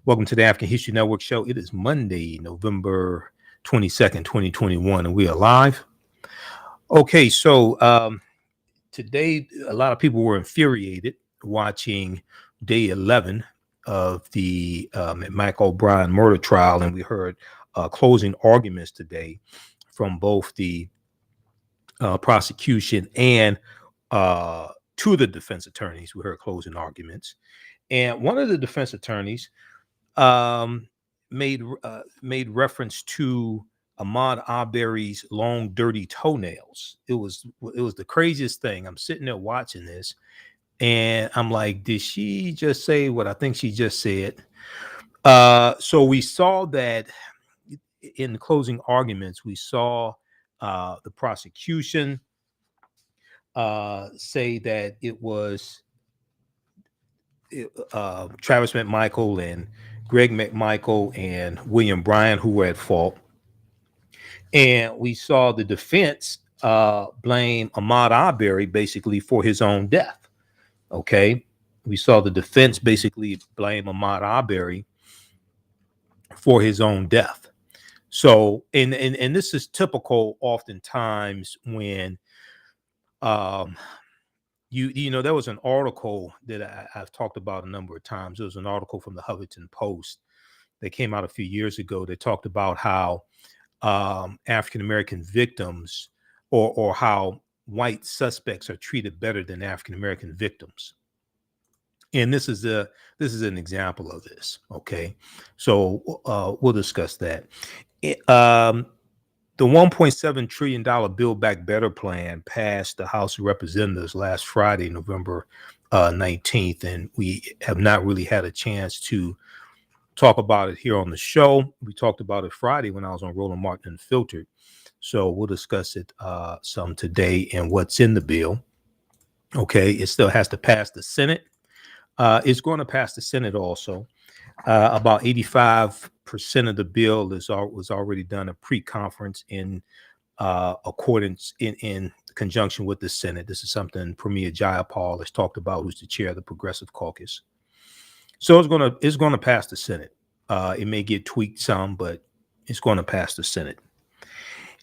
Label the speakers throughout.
Speaker 1: Welcome to the African History Network show. It is Monday, November 22nd, 2021, and we are live. Okay, so today a lot of people were infuriated watching day 11 of the McMichael O'Brien murder trial, and we heard closing arguments today from both the prosecution and two of the defense attorneys. We heard closing arguments, and one of the defense attorneys made reference to Ahmaud Arbery's long, dirty toenails. It was the craziest thing. I'm sitting there watching this, and I'm like, did she just say what I think she just said? So we saw that in the closing arguments. We saw the prosecution say that it was Travis McMichael and Greg McMichael and William Bryan who were at fault. And we saw the defense blame Ahmaud Arbery basically for his own death. Okay. We saw the defense basically blame Ahmaud Arbery for his own death. So, and this is typical oftentimes when, you know, there was an article that I've talked about a number of times. There was an article from the Huffington Post that came out a few years ago that talked about how African-American victims or how white suspects are treated better than African-American victims. And this is an example of this. Okay, so we'll discuss that. The $1.7 trillion Build Back Better plan passed the House of Representatives last Friday, November 19th, and we have not really had a chance to talk about it here on the show. We talked about it Friday when I was on Roland Martin Unfiltered. So we'll discuss it some today and what's in the bill. Okay, it still has to pass the Senate. It's going to pass the Senate also. About 85% of the bill was already done a pre-conference in accordance in conjunction with the Senate. This is something Premier Jayapal has talked about, who's the chair of the Progressive Caucus. So it's gonna pass the Senate. It may get tweaked some, but it's going to pass the Senate.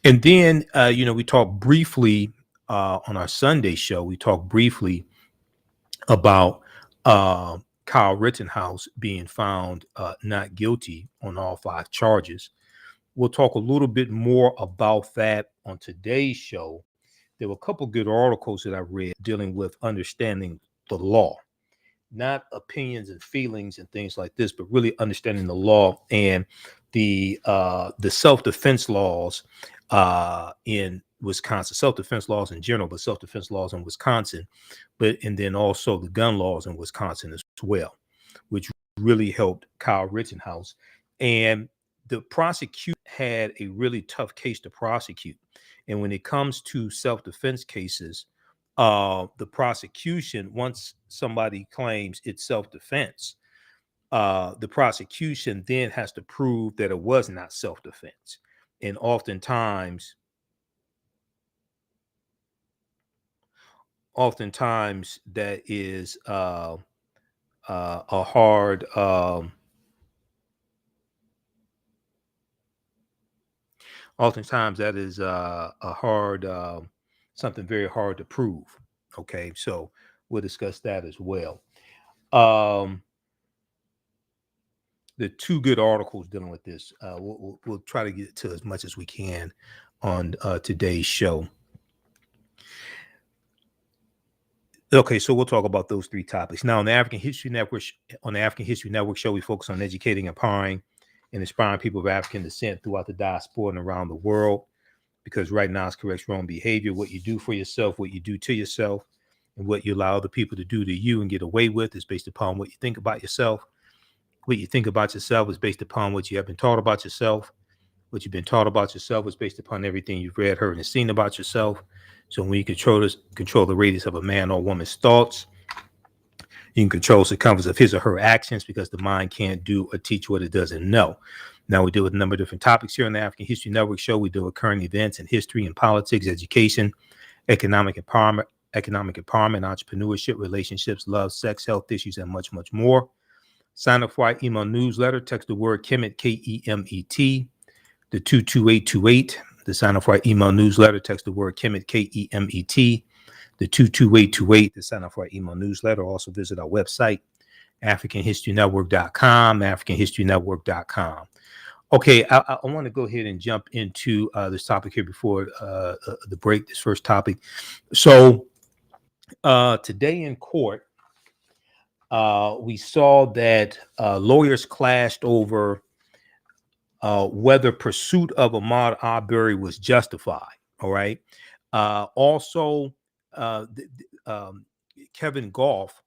Speaker 1: And then we talked briefly on our Sunday show. We talked briefly about Kyle Rittenhouse being found not guilty on all 5 charges. We'll talk a little bit more about that on today's show. There were a couple good articles that I read dealing with understanding the law, not opinions and feelings and things like this, but really understanding the law and the self-defense laws in Wisconsin, self-defense laws in general, but self-defense laws in Wisconsin, and then also the gun laws in Wisconsin as well, which really helped Kyle Rittenhouse. And the prosecution had a really tough case to prosecute. And when it comes to self-defense cases, the prosecution, once somebody claims it's self-defense, the prosecution then has to prove that it was not self-defense. And oftentimes that is a hard something very hard to prove. Okay, so we'll discuss that as well. The 2 good articles dealing with this. We'll try to get to as much as we can on today's show. Okay, so we'll talk about those 3 topics. Now, on the African History Network show, we focus on educating, empowering, and inspiring people of African descent throughout the diaspora and around the world. Because right now it's corrects wrong behavior. What you do for yourself, what you do to yourself, and what you allow other people to do to you and get away with is based upon what you think about yourself. What you think about yourself is based upon what you have been taught about yourself. What you've been taught about yourself is based upon everything you've read, heard, and seen about yourself. So when you control the radius of a man or woman's thoughts, you can control the circumference of his or her actions, because the mind can't do or teach what it doesn't know. Now, we deal with a number of different topics here on the African History Network show. We deal with current events in history and politics, education, economic empowerment, entrepreneurship, relationships, love, sex, health issues, and much, much more. Sign up for our email newsletter. Text the word Kemet, K-E-M-E-T, to 22828. To sign up for our email newsletter, text the word Kemet, K-E-M-E-T, to 22828. To sign up for our email newsletter. Also visit our website, AfricanHistoryNetwork.com, AfricanHistoryNetwork.com. Okay, I want to go ahead and jump into this topic here before the break, this first topic. So today in court, we saw that lawyers clashed over whether pursuit of Ahmaud Arbery was justified. All right. Also, Kevin Goff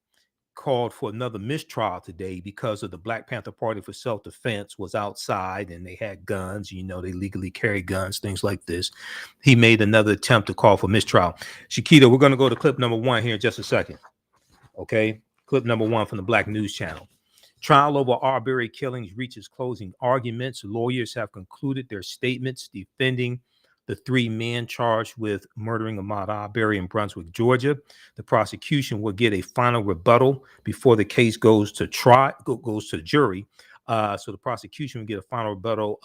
Speaker 1: called for another mistrial today because of the Black Panther Party for Self-Defense was outside and they had guns. You know, they legally carry guns, things like this. He made another attempt to call for mistrial. Shakita, we're going to go to clip number 1 here in just a second. Okay, clip number 1 from the Black News Channel. Trial over Arbery killings reaches closing arguments. Lawyers have concluded their statements defending the 3 men charged with murdering Ahmaud Arbery in Brunswick, Georgia. The prosecution will get a final rebuttal before the case goes to goes to jury. So the prosecution will get a final rebuttal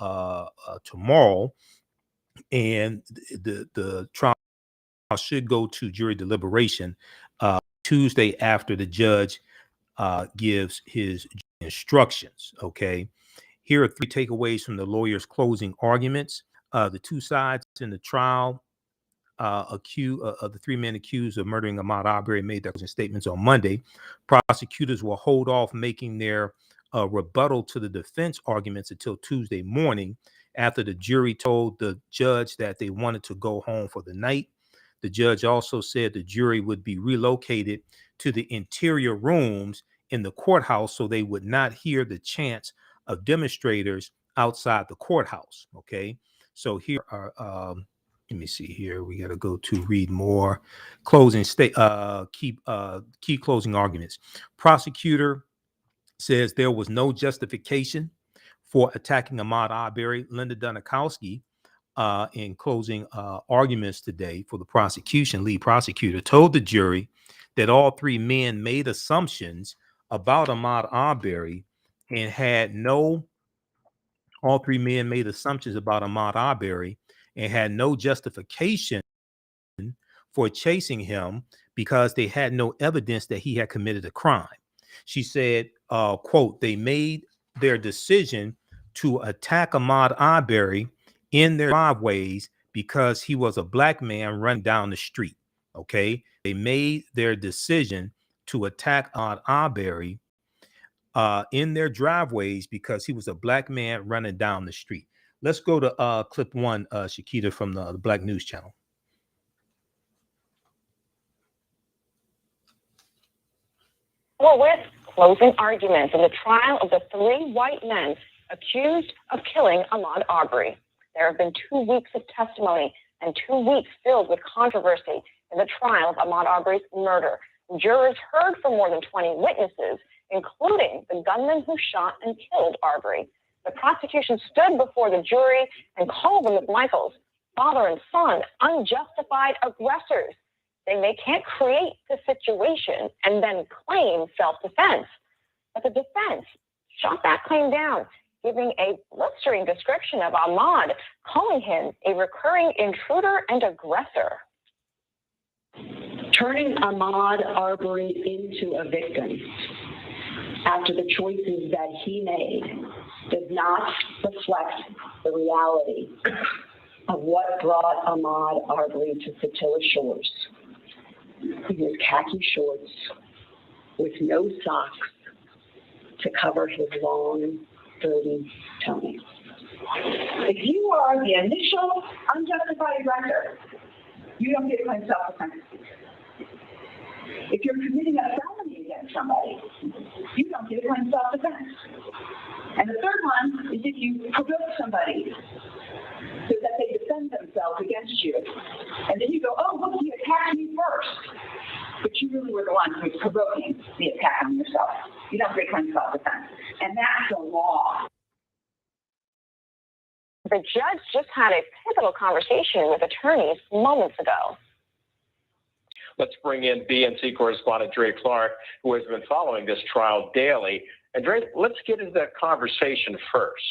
Speaker 1: tomorrow, and the trial should go to jury deliberation Tuesday after the judge gives his instructions. Okay, here are 3 takeaways from the lawyers' closing arguments. The 2 sides in the trial the 3 men accused of murdering Ahmaud Arbery made their statements on Monday. Prosecutors will hold off making their rebuttal to the defense arguments until Tuesday morning, after the jury told the judge that they wanted to go home for the night. The judge also said the jury would be relocated to the interior rooms in the courthouse so they would not hear the chants of demonstrators outside the courthouse. Okay, so here are let me see here. We got to go to read more closing key closing arguments. Prosecutor says there was no justification for attacking Ahmaud Arbery. Linda Dunikowski, in closing arguments today for the prosecution, lead prosecutor, told the jury that all 3 men made assumptions about Ahmaud Arbery and had no justification for chasing him because they had no evidence that he had committed a crime. She said, quote, they made their decision to attack Ahmaud Arbery in their driveways because he was a Black man running down the street. Okay, they made their decision to attack Ahmaud Arbery in their driveways because he was a Black man running down the street. Let's go to clip 1, Shakita, from the Black News Channel.
Speaker 2: Well, with closing arguments in the trial of the 3 white men accused of killing Ahmaud Arbery. There have been 2 weeks of testimony and 2 weeks filled with controversy in the trial of Ahmaud Arbery's murder. Jurors heard from more than 20 witnesses, including the gunman who shot and killed Arbery. The prosecution stood before the jury and called the McMichaels, father and son, unjustified aggressors. They can't create the situation and then claim self-defense. But the defense shot that claim down, giving a blistering description of Ahmaud, calling him a recurring intruder and aggressor.
Speaker 3: Turning Ahmaud Arbery into a victim after the choices that he made does not reflect the reality of what brought Ahmaud Arbery to Satilla Shores. He was khaki shorts with no socks to cover his long, dirty toenails. If you are the initial unjustified aggressor, you don't get claim self-defense. If you're committing a felony against somebody, you don't get claim self-defense. And the third one is if you provoke somebody so that they defend themselves against you. And then you go, oh, look, he attacked me first. But you really were the one who was provoking the attack on yourself. You don't get claim self-defense. And that's the law.
Speaker 2: The judge just had a pivotal conversation with attorneys moments ago.
Speaker 4: Let's bring in BNC correspondent Dre Clark, who has been following this trial daily. And Drake, let's get into that conversation first.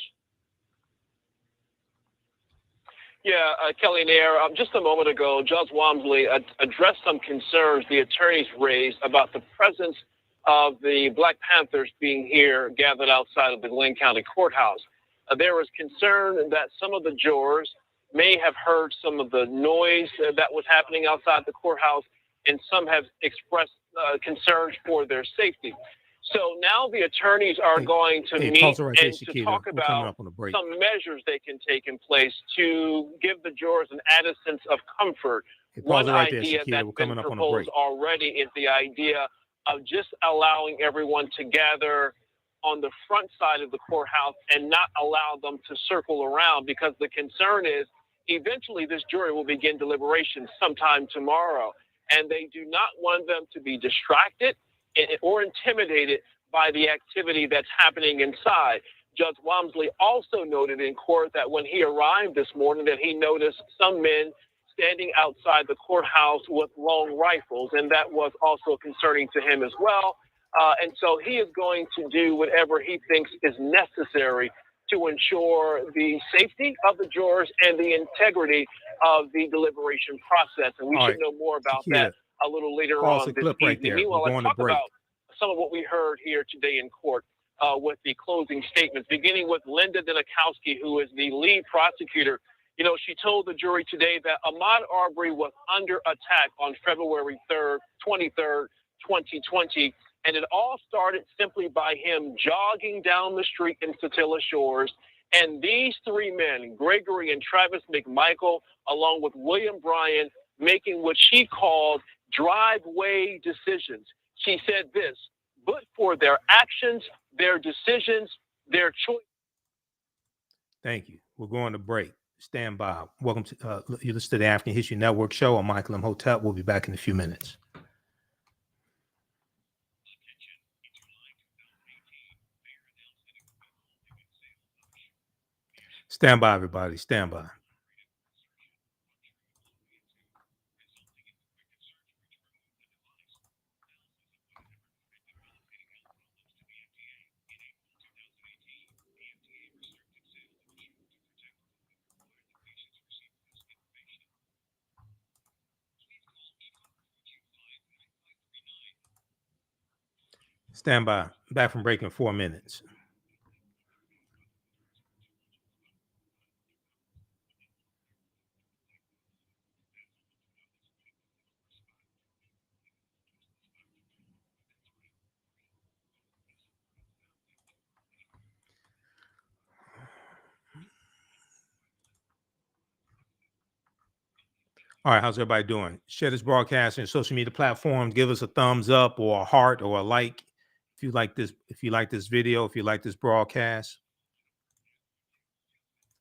Speaker 5: Yeah, Kelly and Air, just a moment ago, Judge Walmsley addressed some concerns the attorneys raised about the presence of the Black Panthers being here gathered outside of the Glenn County Courthouse. There was concern that some of the jurors may have heard some of the noise that was happening outside the courthouse, and some have expressed concerns for their safety. So now the attorneys are going to meet and to talk about some measures they can take in place to give the jurors an added sense of comfort. One idea that's been proposed already is the idea of just allowing everyone to gather on the front side of the courthouse and not allow them to circle around, because the concern is eventually this jury will begin deliberations sometime tomorrow, and they do not want them to be distracted or intimidated by the activity that's happening inside. Judge Walmsley also noted in court that when he arrived this morning that he noticed some men standing outside the courthouse with long rifles, and that was also concerning to him as well. And so he is going to do whatever he thinks is necessary to ensure the safety of the jurors and the integrity of the deliberation process. And we should know more about that a little later on this evening. Meanwhile, let's talk about some of what we heard here today in court with the closing statements, beginning with Linda Denakowski, who is the lead prosecutor. You know, she told the jury today that Ahmaud Arbery was under attack on February 23rd, 2020. And it all started simply by him jogging down the street in Satilla Shores. And these three men, Gregory and Travis McMichael, along with William Bryan, making what she called driveway decisions. She said this: but for their actions, their decisions, their choice.
Speaker 1: Thank you. We're going to break. Stand by. Welcome to you listen to the African History Network show. I'm Michael Imhotep. We'll be back in a few minutes. Stand by, everybody. Stand by. Stand by. Back from break in 4 minutes. All right, how's everybody doing? Share this broadcast on social media platforms. Give us a thumbs up or a heart or a like if you like this. If you like this video, if you like this broadcast.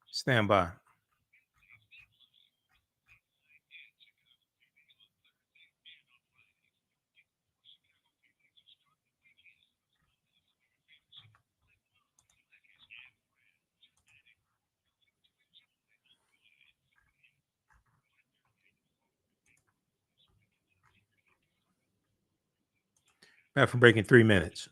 Speaker 1: Stand by. Back from breaking 3 minutes.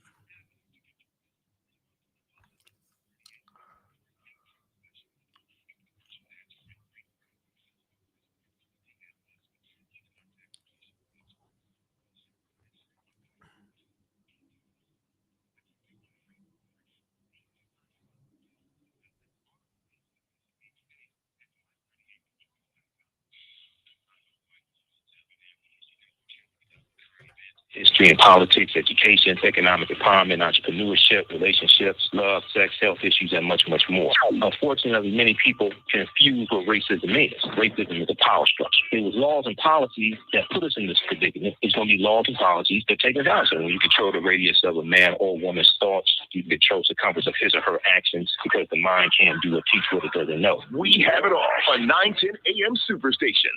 Speaker 6: History and politics, education, economic empowerment, entrepreneurship, relationships, love, sex, health issues, and much, much more. Unfortunately, many people confuse what racism is. Racism is a power structure. It was laws and policies that put us in this predicament. It's going to be laws and policies that take us out. So when you control the radius of a man or woman's thoughts, you can control the compass of his or her actions, because the mind can't do or teach what it doesn't know.
Speaker 7: We have it all on 910 AM Superstation.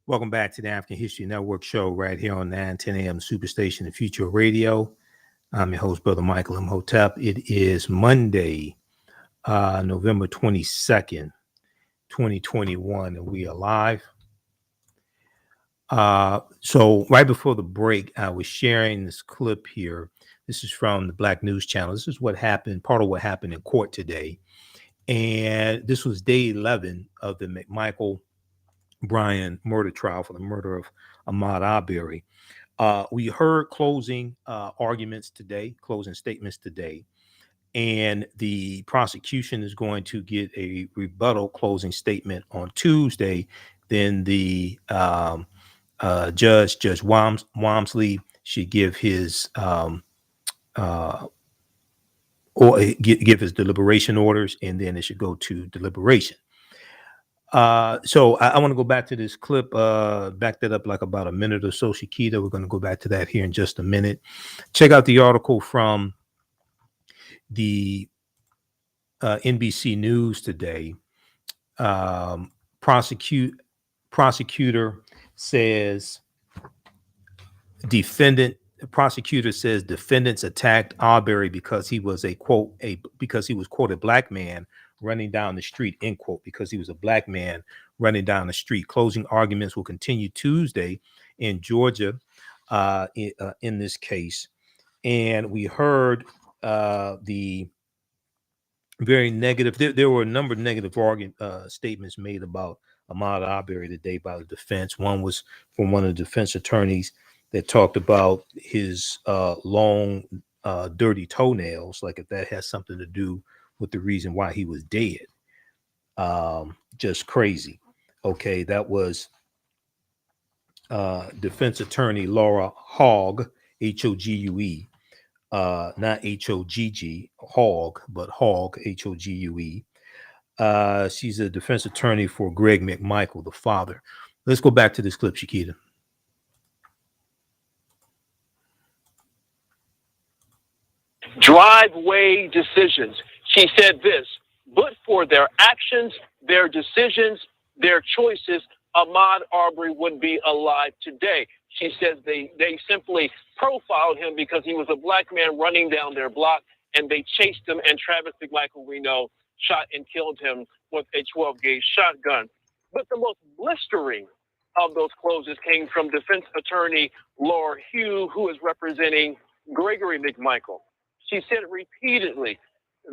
Speaker 1: Welcome back to the African History Network show right here on 910 AM Superstation and Future Radio. I'm your host, Brother Michael Imhotep. It is Monday, November 22nd, 2021, and we are live. So right before the break, I was sharing this clip here This is from the Black News Channel. This is what happened, part of what happened in court today. And this was day 11 of the McMichael Bryan murder trial for the murder of Ahmaud Arbery. We heard closing arguments today, closing statements today, and the prosecution is going to get a rebuttal closing statement on Tuesday. Then the Judge Walmsley should give his or give his deliberation orders, and then it should go to deliberation. So I want to go back to this clip, back that up like about a minute or so, Shakita. We're going to go back to that here in just a minute. Check out the article from the NBC News today. Prosecutor says prosecutor says defendants attacked Arbery because he was because he was quote a black man running down the street, end quote, because he was a black man running down the street. Closing arguments will continue Tuesday in Georgia in this case. And we heard the very negative, there were a number of negative statements made about Ahmaud Arbery today by the defense. One was from one of the defense attorneys that talked about his long, dirty toenails, like if that has something to do with the reason why he was dead. Just crazy. Okay, that was defense attorney Laura Hogg, H-O-G-U-E, not H-O-G-G, Hogg, but Hogg, H-O-G-U-E. She's a defense attorney for Greg McMichael, the father. Let's go back to this clip, Shakita.
Speaker 5: Driveway decisions. She said this, but for their actions, their decisions, their choices, Ahmaud Arbery wouldn't be alive today. She says they simply profiled him because he was a black man running down their block, and they chased him, and Travis McMichael, we know, shot and killed him with a 12-gauge shotgun. But the most blistering of those closes came from defense attorney Laura Hugh, who is representing Gregory McMichael. She said repeatedly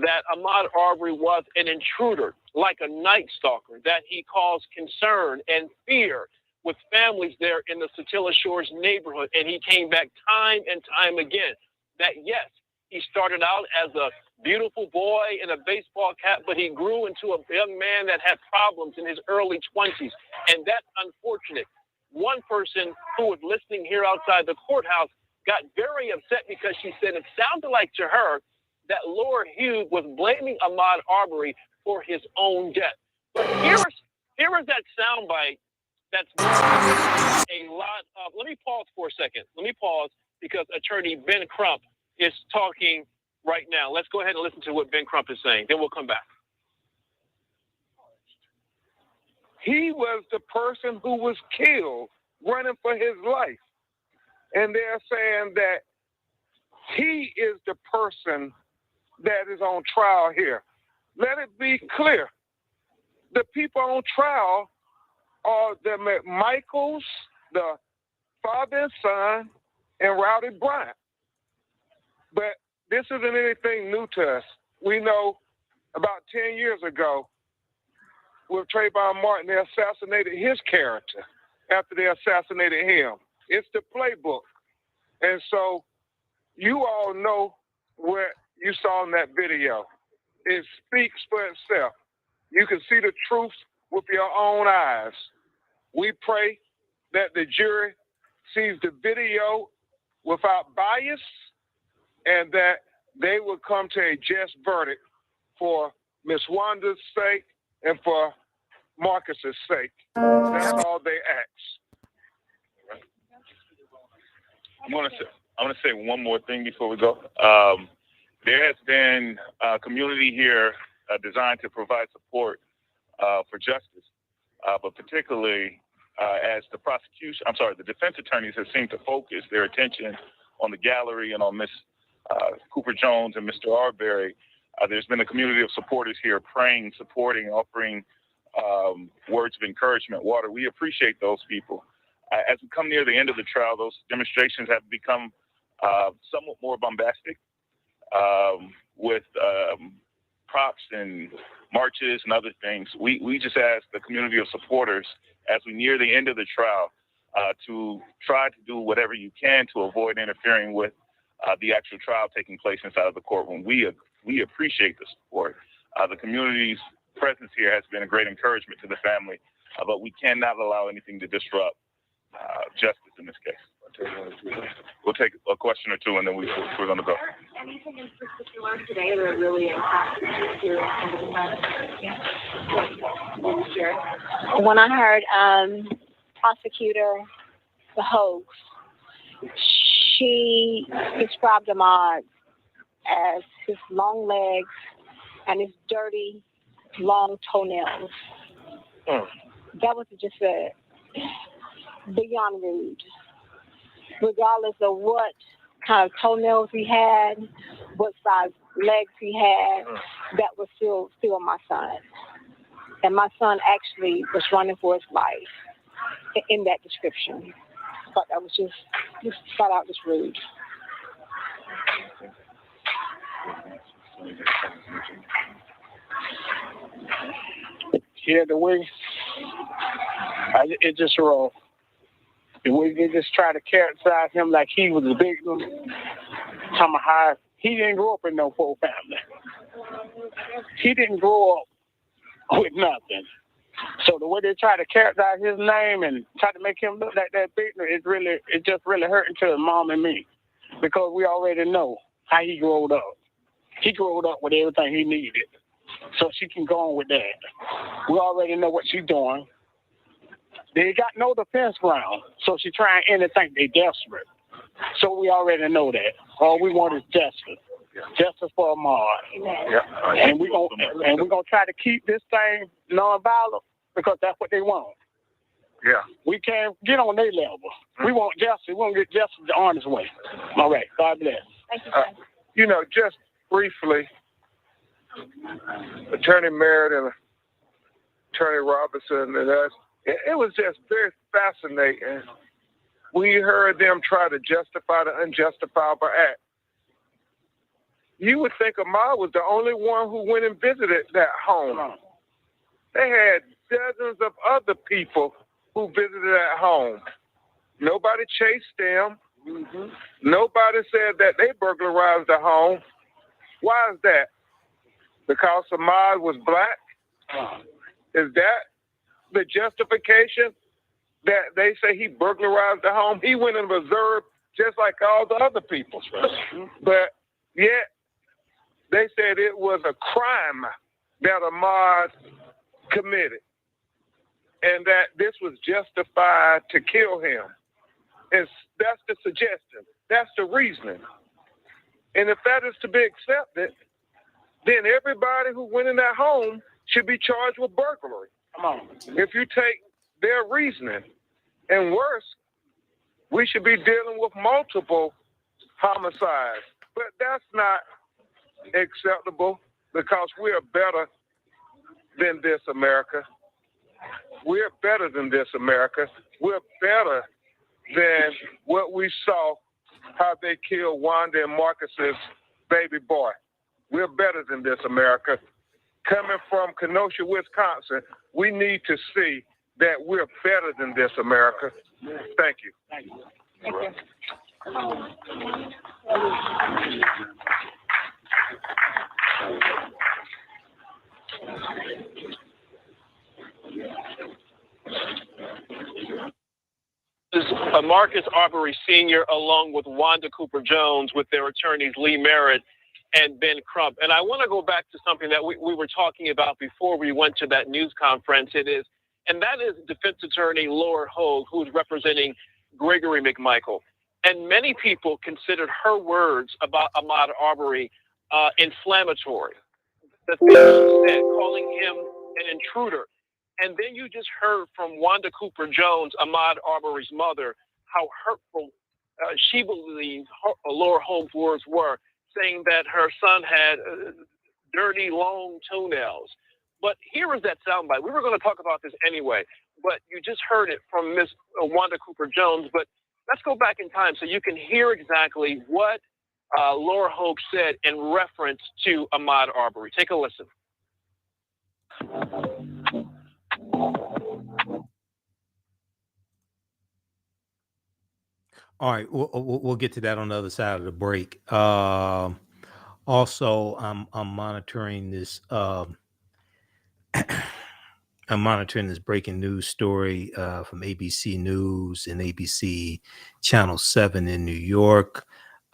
Speaker 5: that Ahmaud Arbery was an intruder, like a night stalker, that he caused concern and fear with families there in the Satilla Shores neighborhood. And he came back time and time again. That, yes, he started out as a beautiful boy in a baseball cap, but he grew into a young man that had problems in his early 20s. And that's unfortunate. One person who was listening here outside the courthouse got very upset because she said it sounded like to her that Laura Hughes was blaming Ahmaud Arbery for his own death. But here is that soundbite that's a lot of, let me pause for a second. Let me pause because attorney Ben Crump is talking right now. Let's go ahead and listen to what Ben Crump is saying. Then we'll come back.
Speaker 8: He was the person who was killed running for his life. And they're saying that he is the person that is on trial here. Let it be clear. The people on trial are the McMichaels, the father and son, and Rowdy Bryant. But this isn't anything new to us. We know about 10 years ago, with Trayvon Martin, they assassinated his character after they assassinated him. It's the playbook. And so you all know what you saw in that video. It speaks for itself. You can see the truth with your own eyes. We pray that the jury sees the video without bias and that they will come to a just verdict for Miss Wanda's sake and for Marcus's sake. That's all they ask.
Speaker 9: I want to say one more thing before we go. There has been a community here designed to provide support for justice, but particularly as the defense attorneys have seemed to focus their attention on the gallery and on Miss Cooper Jones and Mr. Arbery. There's been a community of supporters here praying, supporting, offering words of encouragement, water. We appreciate those people. As we come near the end of the trial, those demonstrations have become somewhat more bombastic, with props and marches and other things. We just ask the community of supporters as we near the end of the trial to try to do whatever you can to avoid interfering with the actual trial taking place inside of the courtroom. We appreciate the support. The community's presence here has been a great encouragement to the family, but we cannot allow anything to disrupt justice in this case. We'll take a question or two, and then we're going to go.
Speaker 2: Anything in particular today that really impacted you?
Speaker 10: When I heard prosecutor, the hoax, she described Ahmaud as his long legs and his dirty, long toenails. That was just beyond rude. Regardless of what kind of toenails he had, what size legs he had, that was still my son. And my son actually was running for his life in that description. But that was just flat out just rude.
Speaker 8: Yeah, the way it's just wrong. The way they just try to characterize him like he was a victim. Talking how he didn't grow up in no poor family. He didn't grow up with nothing. So the way they try to characterize his name and try to make him look like that victim, it's just really hurting to his mom and me, because we already know how he grew up. He grew up with everything he needed, so she can go on with that. We already know what she's doing. They got no defense ground, so she trying anything. They desperate, so we already know that. All we want is justice, justice for Ahmaud. And we're gonna try to keep this thing non-violent, because that's what they want.
Speaker 11: Yeah.
Speaker 8: We can't get on their level. We want justice. We want to get justice the honest way. All right. God bless.
Speaker 10: Thank you.
Speaker 11: You know, just briefly, Attorney Merritt and Attorney Robinson and us, it was just very fascinating when you heard them try to justify the unjustifiable act. You would think Ahmaud was the only one who went and visited that home. They had dozens of other people who visited that home. Nobody chased them. Nobody said that they burglarized the home. Why is that? Because Ahmaud was black? Is that the justification that they say he burglarized the home? He went and observed just like all the other people. But yet they said it was a crime that Ahmaud committed, and that this was justified to kill him. And that's the suggestion. That's the reasoning. And if that is to be accepted, then everybody who went in that home should be charged with burglary. Come on. If you take their reasoning, and worse, we should be dealing with multiple homicides. But that's not acceptable, because we're better than this America. We're better than this America. We're better than what we saw, how they killed Wanda and Marcus's baby boy. We're better than this America. Coming from Kenosha, Wisconsin, we need to see that we're better than this America. Thank you.
Speaker 8: Thank you.
Speaker 10: Thank you.
Speaker 5: Marcus Arbery Sr. along with Wanda Cooper Jones with their attorneys Lee Merritt and Ben Crump. And I want to go back to something that we were talking about before we went to that news conference. And that is defense attorney Laura Hogue, who's representing Gregory McMichael. And many people considered her words about Ahmaud Arbery inflammatory. The things she said, calling him an intruder. And then you just heard from Wanda Cooper Jones, Ahmaud Arbery's mother, how hurtful she believes Laura Hogue's words were, saying that her son had dirty, long toenails. But here is that soundbite. We were going to talk about this anyway, but you just heard it from Miss Wanda Cooper Jones. But let's go back in time so you can hear exactly what Laura Hope said in reference to Ahmaud Arbery. Take a listen.
Speaker 1: All right, we'll get to that on the other side of the break. Also, I'm monitoring this. I'm monitoring this breaking news story from ABC News and ABC Channel 7 in New York.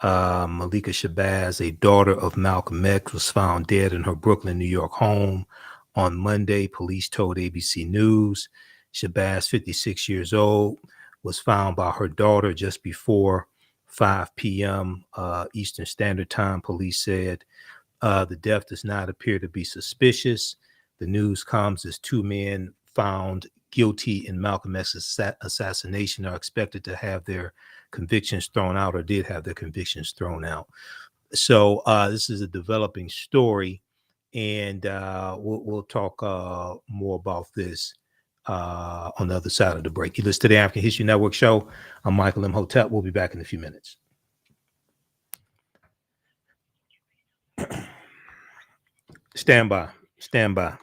Speaker 1: Malika Shabazz, a daughter of Malcolm X, was found dead in her Brooklyn, New York home on Monday, police told ABC News. Shabazz, 56 years old, was found by her daughter just before 5 p.m. Eastern Standard Time, police said. The death does not appear to be suspicious. The news comes as two men found guilty in Malcolm X's assassination are expected to have their convictions thrown out, or did have their convictions thrown out. So this is a developing story, and we'll talk more about this on the other side of the break. You listen to the African History Network show. I'm Michael Imhotep. We'll be back in a few minutes. Stand by. Stand by.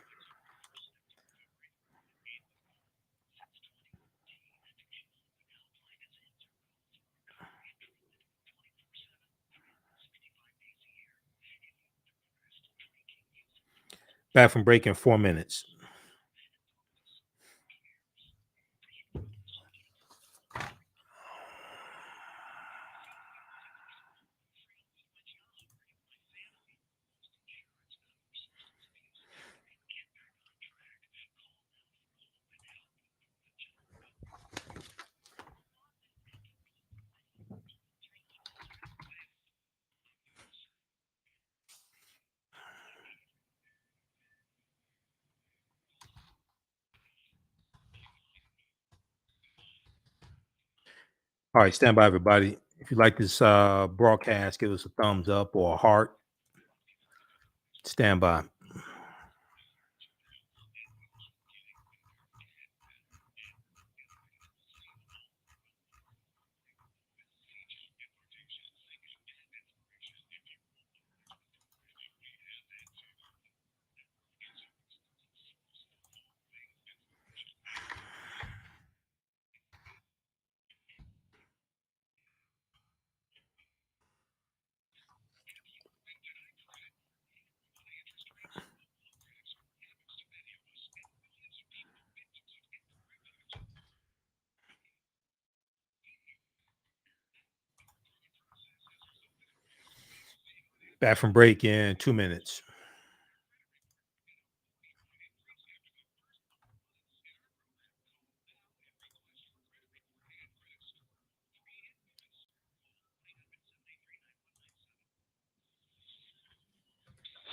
Speaker 1: Back from break in 4 minutes. All right, stand by, everybody. If you like this broadcast, give us a thumbs up or a heart. Stand by. Back from break in 2 minutes.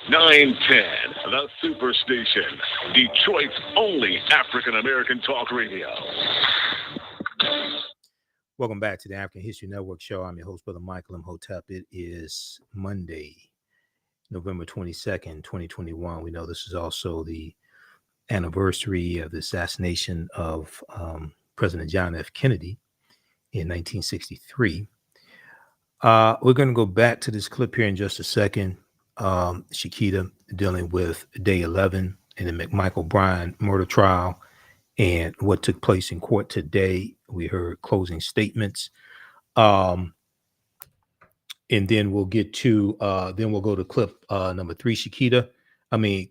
Speaker 7: (910), the Superstation, Detroit's only African-American talk radio.
Speaker 1: Welcome back to the African History Network show. I'm your host, Brother Michael Imhotep. It is Monday, November 22nd, 2021. We know this is also the anniversary of the assassination of President John F. Kennedy in 1963. We're going to go back to this clip here in just a second. Shakita dealing with day 11 in the McMichael Bryan murder trial and what took place in court today. We heard closing statements. And then we'll get to, then we'll go to clip number 3, Shakita.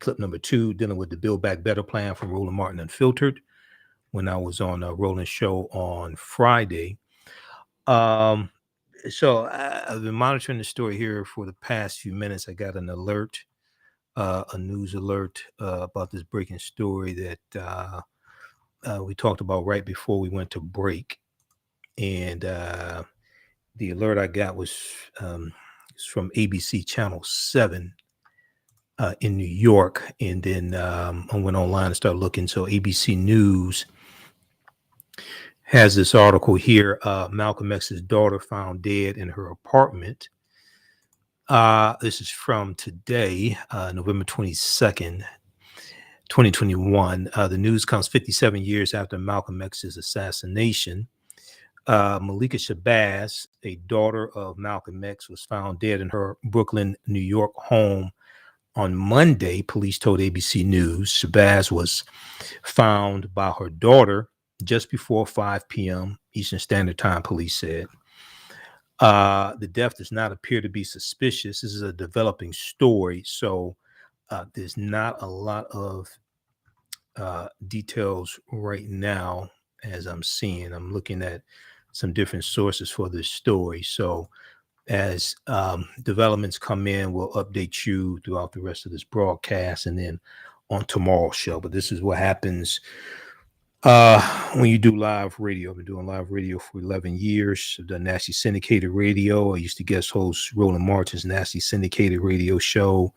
Speaker 1: Clip number 2, dealing with the Build Back Better plan from Roland Martin Unfiltered when I was on Roland's show on Friday. So I've been monitoring the story here for the past few minutes. I got an alert, a news alert about this breaking story that we talked about right before we went to break. And the alert I got was from ABC Channel 7 in New York. And then I went online and started looking. So ABC News has this article here. Malcolm X's daughter found dead in her apartment. This is from today, November 22nd, 2021. The news comes 57 years after Malcolm X's assassination. Malika Shabazz, a daughter of Malcolm X, was found dead in her Brooklyn, New York home on Monday, police told ABC News. Shabazz was found by her daughter just before 5 p.m. Eastern Standard Time, police said. The death does not appear to be suspicious. This is a developing story, so there's not a lot of details right now as I'm seeing. I'm looking at some different sources for this story. So as developments come in, we'll update you throughout the rest of this broadcast and then on tomorrow's show. But this is what happens when you do live radio. I've been doing live radio for 11 years. I've done Nasty Syndicated Radio. I used to guest host Roland Martin's Nasty Syndicated Radio show.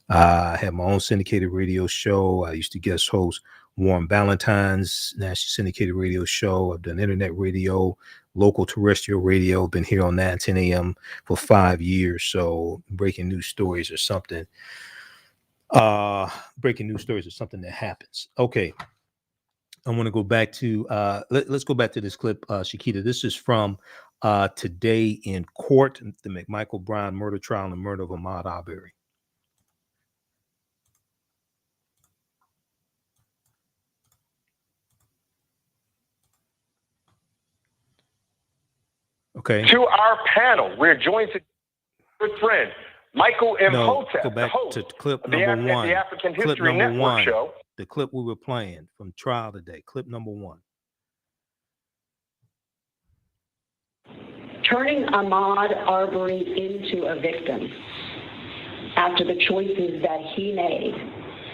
Speaker 1: I had my own syndicated radio show. I used to guest host Warren Ballantyne's Nasty Syndicated Radio show. I've done internet radio, local terrestrial radio. Been here on 910 a.m. for 5 years. So breaking news stories are something. Breaking news stories are something that happens. Okay. I want to go back to let's go back to this clip, Shakita. This is from today in court, the McMichael Brown murder trial and the murder of Ahmaud Arbery. Okay.
Speaker 12: To our panel, we're joined to good friend Michael Imhotep,
Speaker 1: go back
Speaker 12: the host
Speaker 1: to clip
Speaker 12: of
Speaker 1: number
Speaker 12: the
Speaker 1: one.
Speaker 12: the African
Speaker 1: Clip
Speaker 12: History
Speaker 1: number
Speaker 12: Network
Speaker 1: one.
Speaker 12: show.
Speaker 1: The clip we were playing from trial today. Clip number one.
Speaker 3: Turning Ahmaud Arbery into a victim after the choices that he made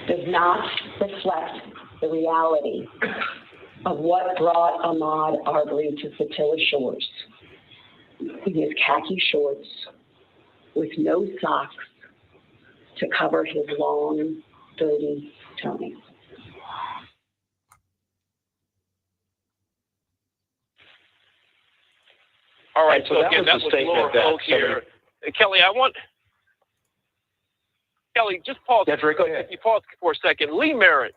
Speaker 3: does not reflect the reality of what brought Ahmaud Arbery to Fatilla Shores. In his khaki shorts with no socks to cover his long, dirty toenails.
Speaker 5: All right,
Speaker 12: So
Speaker 5: so
Speaker 12: that
Speaker 5: again,
Speaker 12: was
Speaker 5: that
Speaker 12: the
Speaker 5: was
Speaker 12: statement
Speaker 5: Laura
Speaker 12: that
Speaker 5: Holt here. Kelly, Kelly, just pause.
Speaker 12: That's right, go ahead.
Speaker 5: You pause for a second. Lee Merritt,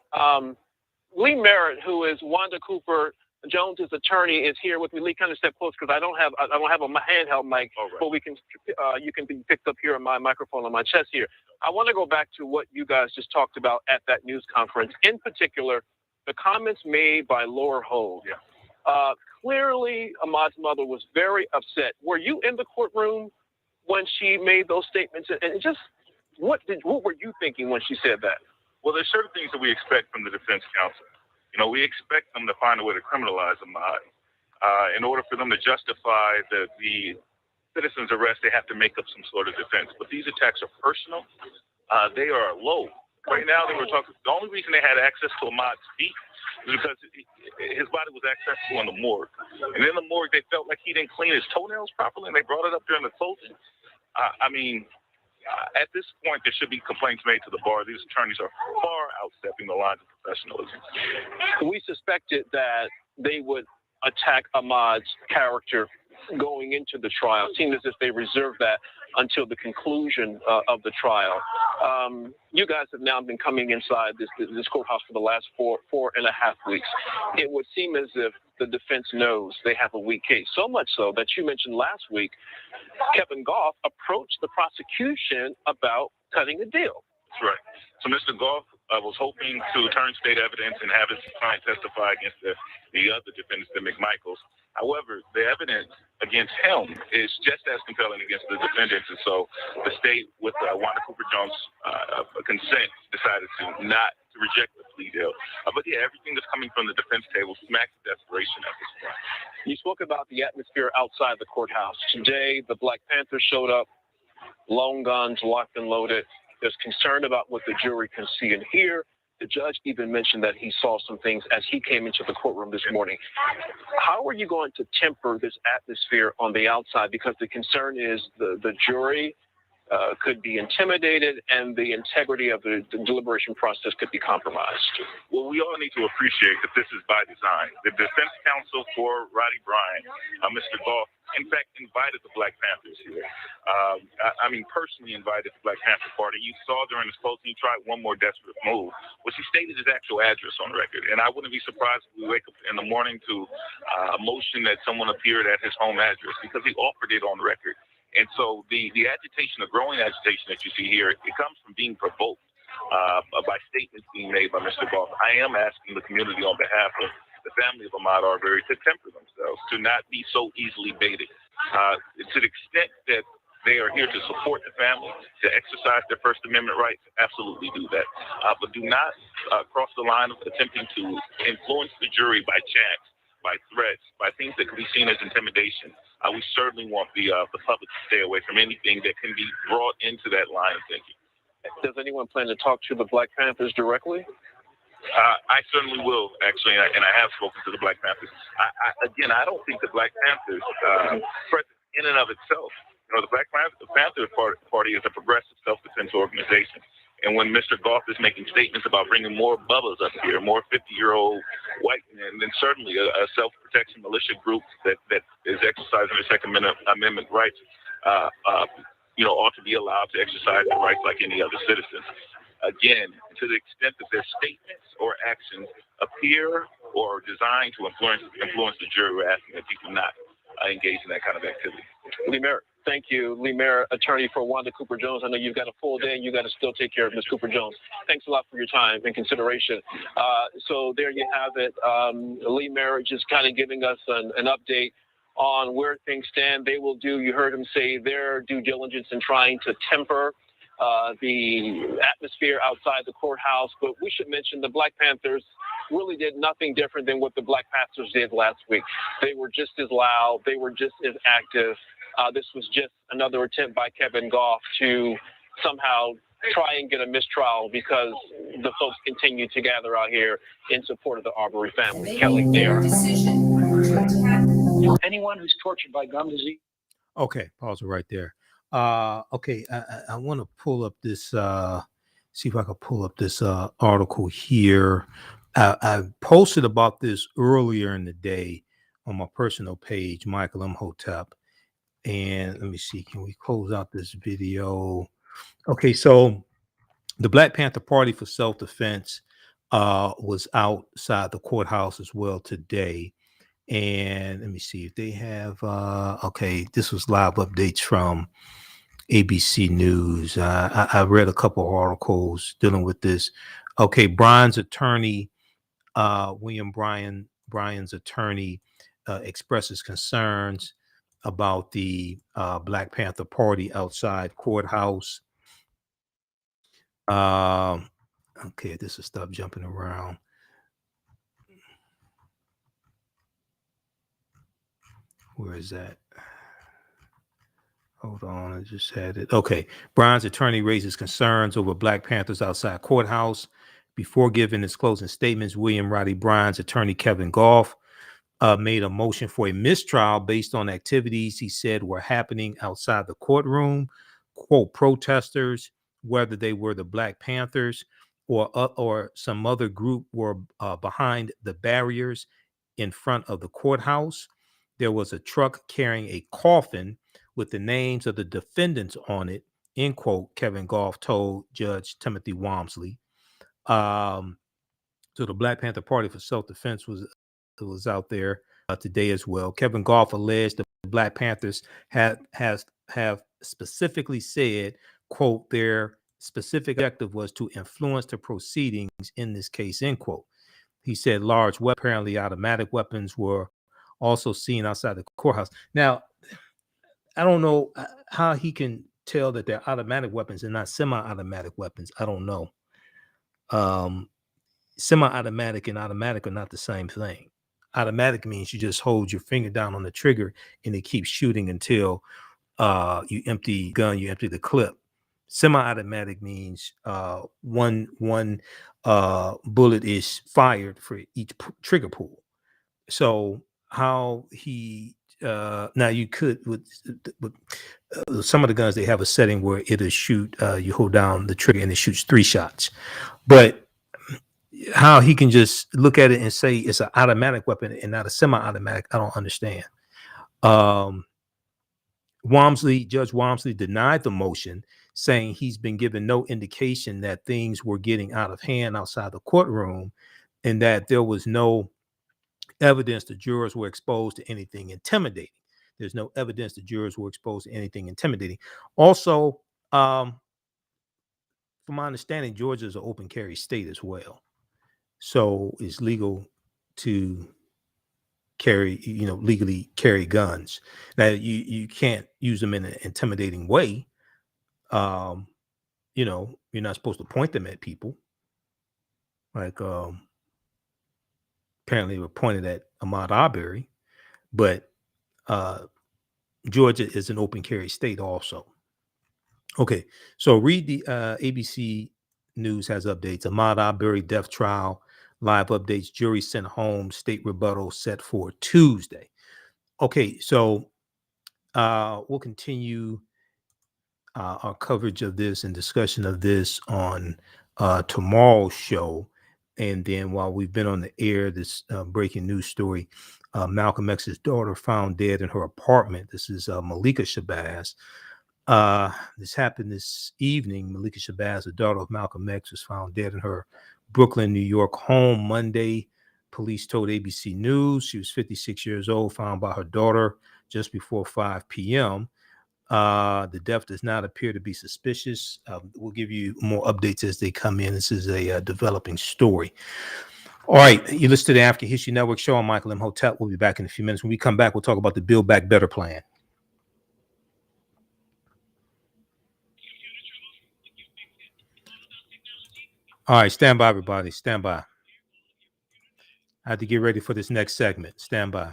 Speaker 5: who is Wanda Cooper Jones's attorney, is here with me. Lee, kind of step close because I don't have a handheld mic, but you can be picked up here on my microphone on my chest here. I want to go back to what you guys just talked about at that news conference. In particular, the comments made by Laura Holt. Yeah. Clearly, Ahmaud's mother was very upset. Were you in the courtroom when she made those statements? And just what were you thinking when she said that?
Speaker 9: Well, there's certain things that we expect from the defense counsel. You know, we expect them to find a way to criminalize Ahmaud. In order for them to justify the citizen's arrest, they have to make up some sort of defense. But these attacks are personal. They are low. Right now, they were talking. The only reason they had access to Ahmaud's feet was because his body was accessible in the morgue. And in the morgue, they felt like he didn't clean his toenails properly, and they brought it up during the closing. At this point, there should be complaints made to the bar. These attorneys are far outstepping the lines of professionalism.
Speaker 5: We suspected that they would attack Ahmaud's character going into the trial. It seemed as if they reserved that until the conclusion of the trial. You guys have now been coming inside this courthouse for the last four and a half weeks. It would seem as if the defense knows they have a weak case, so much so that you mentioned last week Kevin Goff approached the prosecution about cutting a deal.
Speaker 9: That's right. So Mr. Goff was hoping to turn state evidence and have his client testify against the other defendants, the McMichaels. However, the evidence against him is just as compelling against the defendants, and so the state, with Wanda Cooper Jones' consent, decided to reject the plea deal. But yeah, everything that's coming from the defense table smacks desperation at this point.
Speaker 5: You spoke about the atmosphere outside the courthouse. Today, the Black Panthers showed up, long guns, locked and loaded. There's concern about what the jury can see and hear. The judge even mentioned that he saw some things as he came into the courtroom this morning. How are you going to temper this atmosphere on the outside? Because the concern is the jury could be intimidated and the integrity of the deliberation process could be compromised.
Speaker 9: Well, we all need to appreciate that this is by design. The defense counsel for Roddy Bryant, Mr. Goff, in fact, invited the Black Panthers here. Personally invited the Black Panther Party. You saw during his closing, he tried one more desperate move, which he stated his actual address on record. And I wouldn't be surprised if we wake up in the morning to a motion that someone appeared at his home address, because he offered it on record. And so the agitation, the growing agitation that you see here, it comes from being provoked by statements being made by Mr. Goff. I am asking the community on behalf of the family of Ahmaud Arbery to temper themselves, to not be so easily baited. To the extent that they are here to support the family, to exercise their First Amendment rights, absolutely do that. But do not cross the line of attempting to influence the jury by chance, by threats, by things that could be seen as intimidation. We certainly want the public to stay away from anything that can be brought into that line of thinking.
Speaker 5: Does anyone plan to talk to the Black Panthers directly?
Speaker 9: I certainly will, actually, and I have spoken to the Black Panthers. I don't think the Black Panthers, in and of itself, the Black Panther Party is a progressive self-defense organization. And when Mr. Goff is making statements about bringing more Bubbas up here, more 50-year-old white men, then certainly a self-protection militia group that is exercising their Second Amendment rights, ought to be allowed to exercise their rights like any other citizen. Again, to the extent that their statements or actions appear or are designed to influence the jury, we're asking that people not engage in that kind of activity.
Speaker 5: Lee Merritt, thank you. Lee Merritt, attorney for Wanda Cooper Jones. I know you've got a full day and you got to still take care of Ms. Cooper Jones. Thanks a lot for your time and consideration. So there you have it. Lee Merritt just kind of giving us an update on where things stand. They will do, you heard him say, their due diligence in trying to temper the atmosphere outside the courthouse. But we should mention the Black Panthers really did nothing different than what the Black Panthers did last week. They were just as loud. They were just as active. This was just another attempt by Kevin Goff to somehow try and get a mistrial because the folks continue to gather out here in support of the Arbery family. Kelly, there.
Speaker 13: Anyone who's tortured by gum disease.
Speaker 1: Okay, pause it right there. I want to pull up this, see if I can pull up this article here. I posted about this earlier in the day on my personal page, Michael Imhotep. And let me see, can we close out this video? Okay, so the Black Panther Party for Self-Defense was outside the courthouse as well today. And let me see if they have, okay, this was live updates from ABC News. I read a couple of articles dealing with this. Okay, Brian's attorney, William Bryan's attorney expresses concerns about the Black Panther Party outside courthouse. Okay, this is stuff jumping around. Where is that? Hold on, I just had it. Okay, Bryan's attorney raises concerns over Black Panthers outside courthouse. Before giving his closing statements, William Roddy Bryan's attorney, Kevin Goff, made a motion for a mistrial based on activities he said were happening outside the courtroom. Quote, protesters, whether they were the Black Panthers or some other group, were behind the barriers in front of the courthouse. There was a truck carrying a coffin with the names of the defendants on it, end quote, Kevin Goff told Judge Timothy Walmsley. So the Black Panther Party for Self-Defense was out there today as well. Kevin Goff alleged the Black Panthers have specifically said, quote, their specific objective was to influence the proceedings in this case, end quote. He said large, apparently automatic weapons were also seen outside the courthouse. Now, I don't know how he can tell that they're automatic weapons and not semi-automatic weapons. I don't know. Semi-automatic and automatic are not the same thing. Automatic means you just hold your finger down on the trigger and it keeps shooting until you empty the gun, you empty the clip. Semi-automatic means one bullet is fired for each trigger pull. So how he now you could with some of the guns, they have a setting where it'll shoot, you hold down the trigger and it shoots 3 shots. But how he can just look at it and say it's an automatic weapon and not a semi-automatic, I don't understand. Judge Walmsley denied the motion, saying he's been given no indication that things were getting out of hand outside the courtroom and that there was no evidence the jurors were exposed to anything intimidating. There's no evidence the jurors were exposed to anything intimidating. Also, from my understanding, Georgia is an open carry state as well. So it's legal to carry, legally carry guns. Now you can't use them in an intimidating way. You're not supposed to point them at people. Like apparently they were pointed at Ahmaud Arbery, but Georgia is an open carry state also. Okay, so read the ABC News has updates. Ahmaud Arbery death trial, live updates, jury sent home, state rebuttal set for Tuesday. Okay, so we'll continue our coverage of this and discussion of this on tomorrow's show. And then while we've been on the air, this breaking news story, Malcolm X's daughter found dead in her apartment. This is Malika Shabazz. This happened this evening. Malika Shabazz, the daughter of Malcolm X, was found dead in her Brooklyn, New York home Monday. Police told ABC News she was 56 years old, found by her daughter just before 5 p.m. The death does not appear to be suspicious. We'll give you more updates as they come in. This is a developing story. All right, you listen to the African History Network show. I'm Michael Imhotep. We'll be back in a few minutes. When we come back, we'll talk about the Build Back Better plan. All right, stand by, everybody. Stand by. I have to get ready for this next segment. Stand by.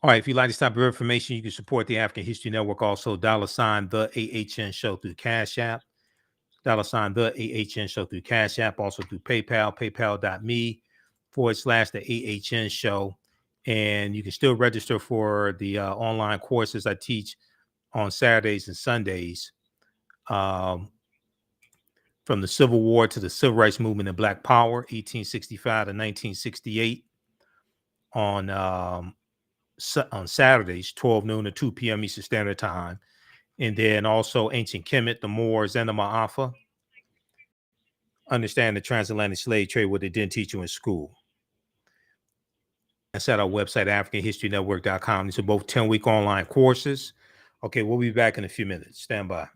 Speaker 1: All right, if you'd like this type of information, you can support the African History Network. Also, $, the AHN show through Cash App. $, the AHN show through Cash App. Also through PayPal, paypal.me/the AHN show. And you can still register for the online courses I teach on Saturdays and Sundays. From the Civil War to the Civil Rights Movement and Black Power, 1865 to 1968. On Saturdays, 12 noon to 2 p.m. Eastern Standard Time. And then also Ancient Kemet, the Moors, and the Ma'afa. Understand the transatlantic slave trade, what they didn't teach you in school. That's at our website, AfricanHistoryNetwork.com. These are both 10-week online courses. Okay, we'll be back in a few minutes. Stand by.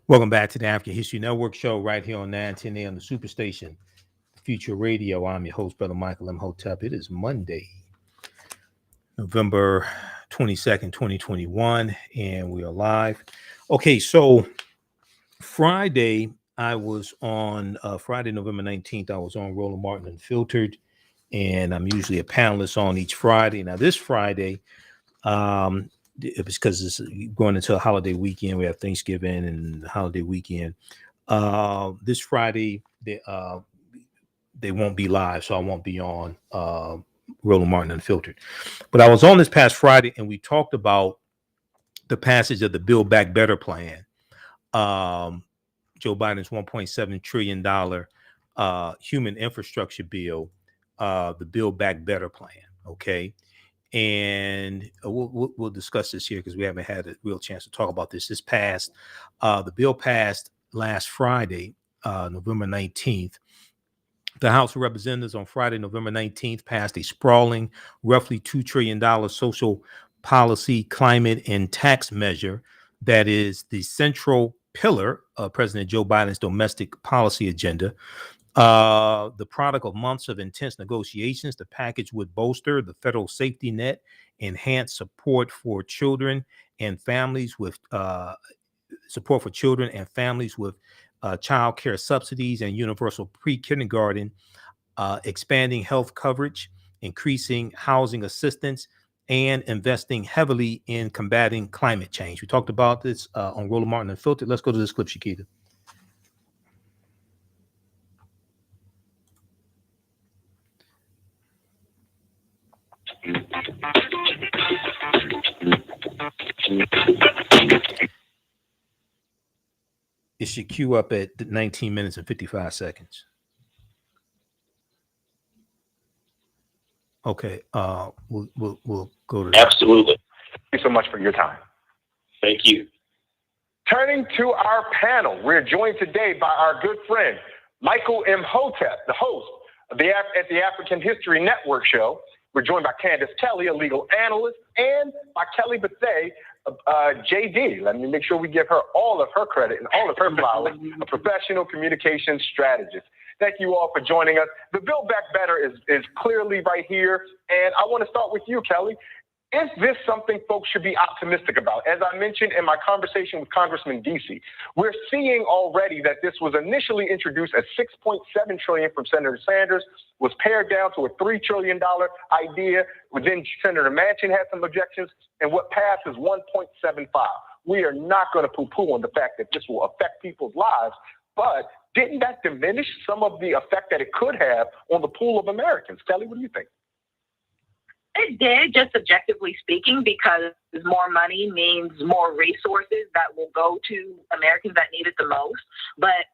Speaker 1: Welcome back to the African History Network show right here on 910 on the Superstation, Future Radio. I'm your host, Brother Michael Imhotep. It is Monday, November 22nd, 2021, and we are live. Okay, so Friday, I was on Friday, November 19th, I was on Roland Martin Unfiltered, and I'm usually a panelist on each Friday. Now, this Friday, it was because it's going into a holiday weekend. We have Thanksgiving and the holiday weekend. This Friday, they won't be live, so I won't be on Roland Martin Unfiltered. But I was on this past Friday, and we talked about the passage of the Build Back Better plan, Joe Biden's $1.7 trillion human infrastructure bill, the Build Back Better plan. Okay. And we'll discuss this here because we haven't had a real chance to talk about this. The bill passed last Friday, November 19th. The House of Representatives on Friday, November 19th, passed a sprawling, roughly $2 trillion social policy, climate, and tax measure that is the central pillar of President Joe Biden's domestic policy agenda. The product of months of intense negotiations, the package would bolster the federal safety net, enhance support for children and families with child care subsidies and universal pre-kindergarten, expanding health coverage, increasing housing assistance, and investing heavily in combating climate change. We talked about this on Roland Martin Unfiltered. Let's go to this clip, Shakita. It should queue up at 19 minutes and 55 seconds. Okay, we'll go to that.
Speaker 12: Absolutely. Thank you so much for your time. Thank you. Turning to our panel, we're joined today by our good friend, Michael Imhotep, the host of the African History Network show. We're joined by Candace Kelly, a legal analyst, and by Kelly Bethea, JD. Let me make sure we give her all of her credit and all of her flowers, a professional communications strategist. Thank you all for joining us. The Build Back Better is clearly right here. And I want to start with you, Kelly. Is this something folks should be optimistic about? As I mentioned in my conversation with Congressman Deasy, we're seeing already that this was initially introduced as $6.7 trillion from Senator Sanders, was pared down to a $3 trillion idea. Then Senator Manchin had some objections, and what passed is 1.75. We are not going to poo-poo on the fact that this will affect people's lives, but didn't that diminish some of the effect that it could have on the pool of Americans? Kelly, what do you think?
Speaker 14: It did, just objectively speaking, because more money means more resources that will go to Americans that need it the most. But,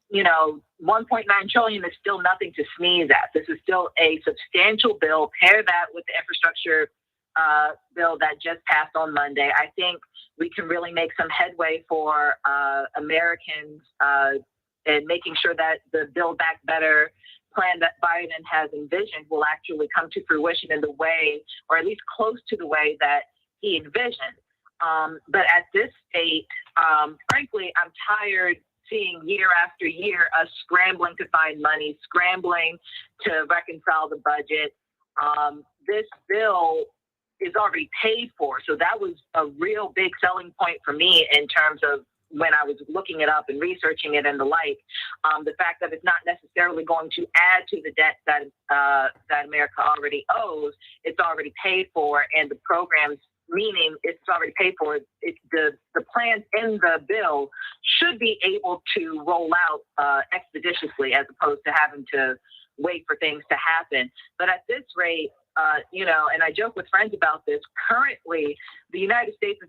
Speaker 14: you know, 1.9 trillion is still nothing to sneeze at. This is still a substantial bill. Pair that with the infrastructure bill that just passed on Monday. I think we can really make some headway for Americans and making sure that the Build Back Better plan that Biden has envisioned will actually come to fruition in the way, or at least close to the way that he envisioned. But at this state, frankly, I'm tired seeing year after year us scrambling to find money, scrambling to reconcile the budget. This bill is already paid for. So that was a real big selling point for me in terms of when I was looking it up and researching it and the like, the fact that it's not necessarily going to add to the debt that America already owes. It's already paid for, and the programs, meaning it's already paid for. The plans in the bill should be able to roll out expeditiously as opposed to having to wait for things to happen. But at this rate, you know, and I joke with friends about this, currently the United States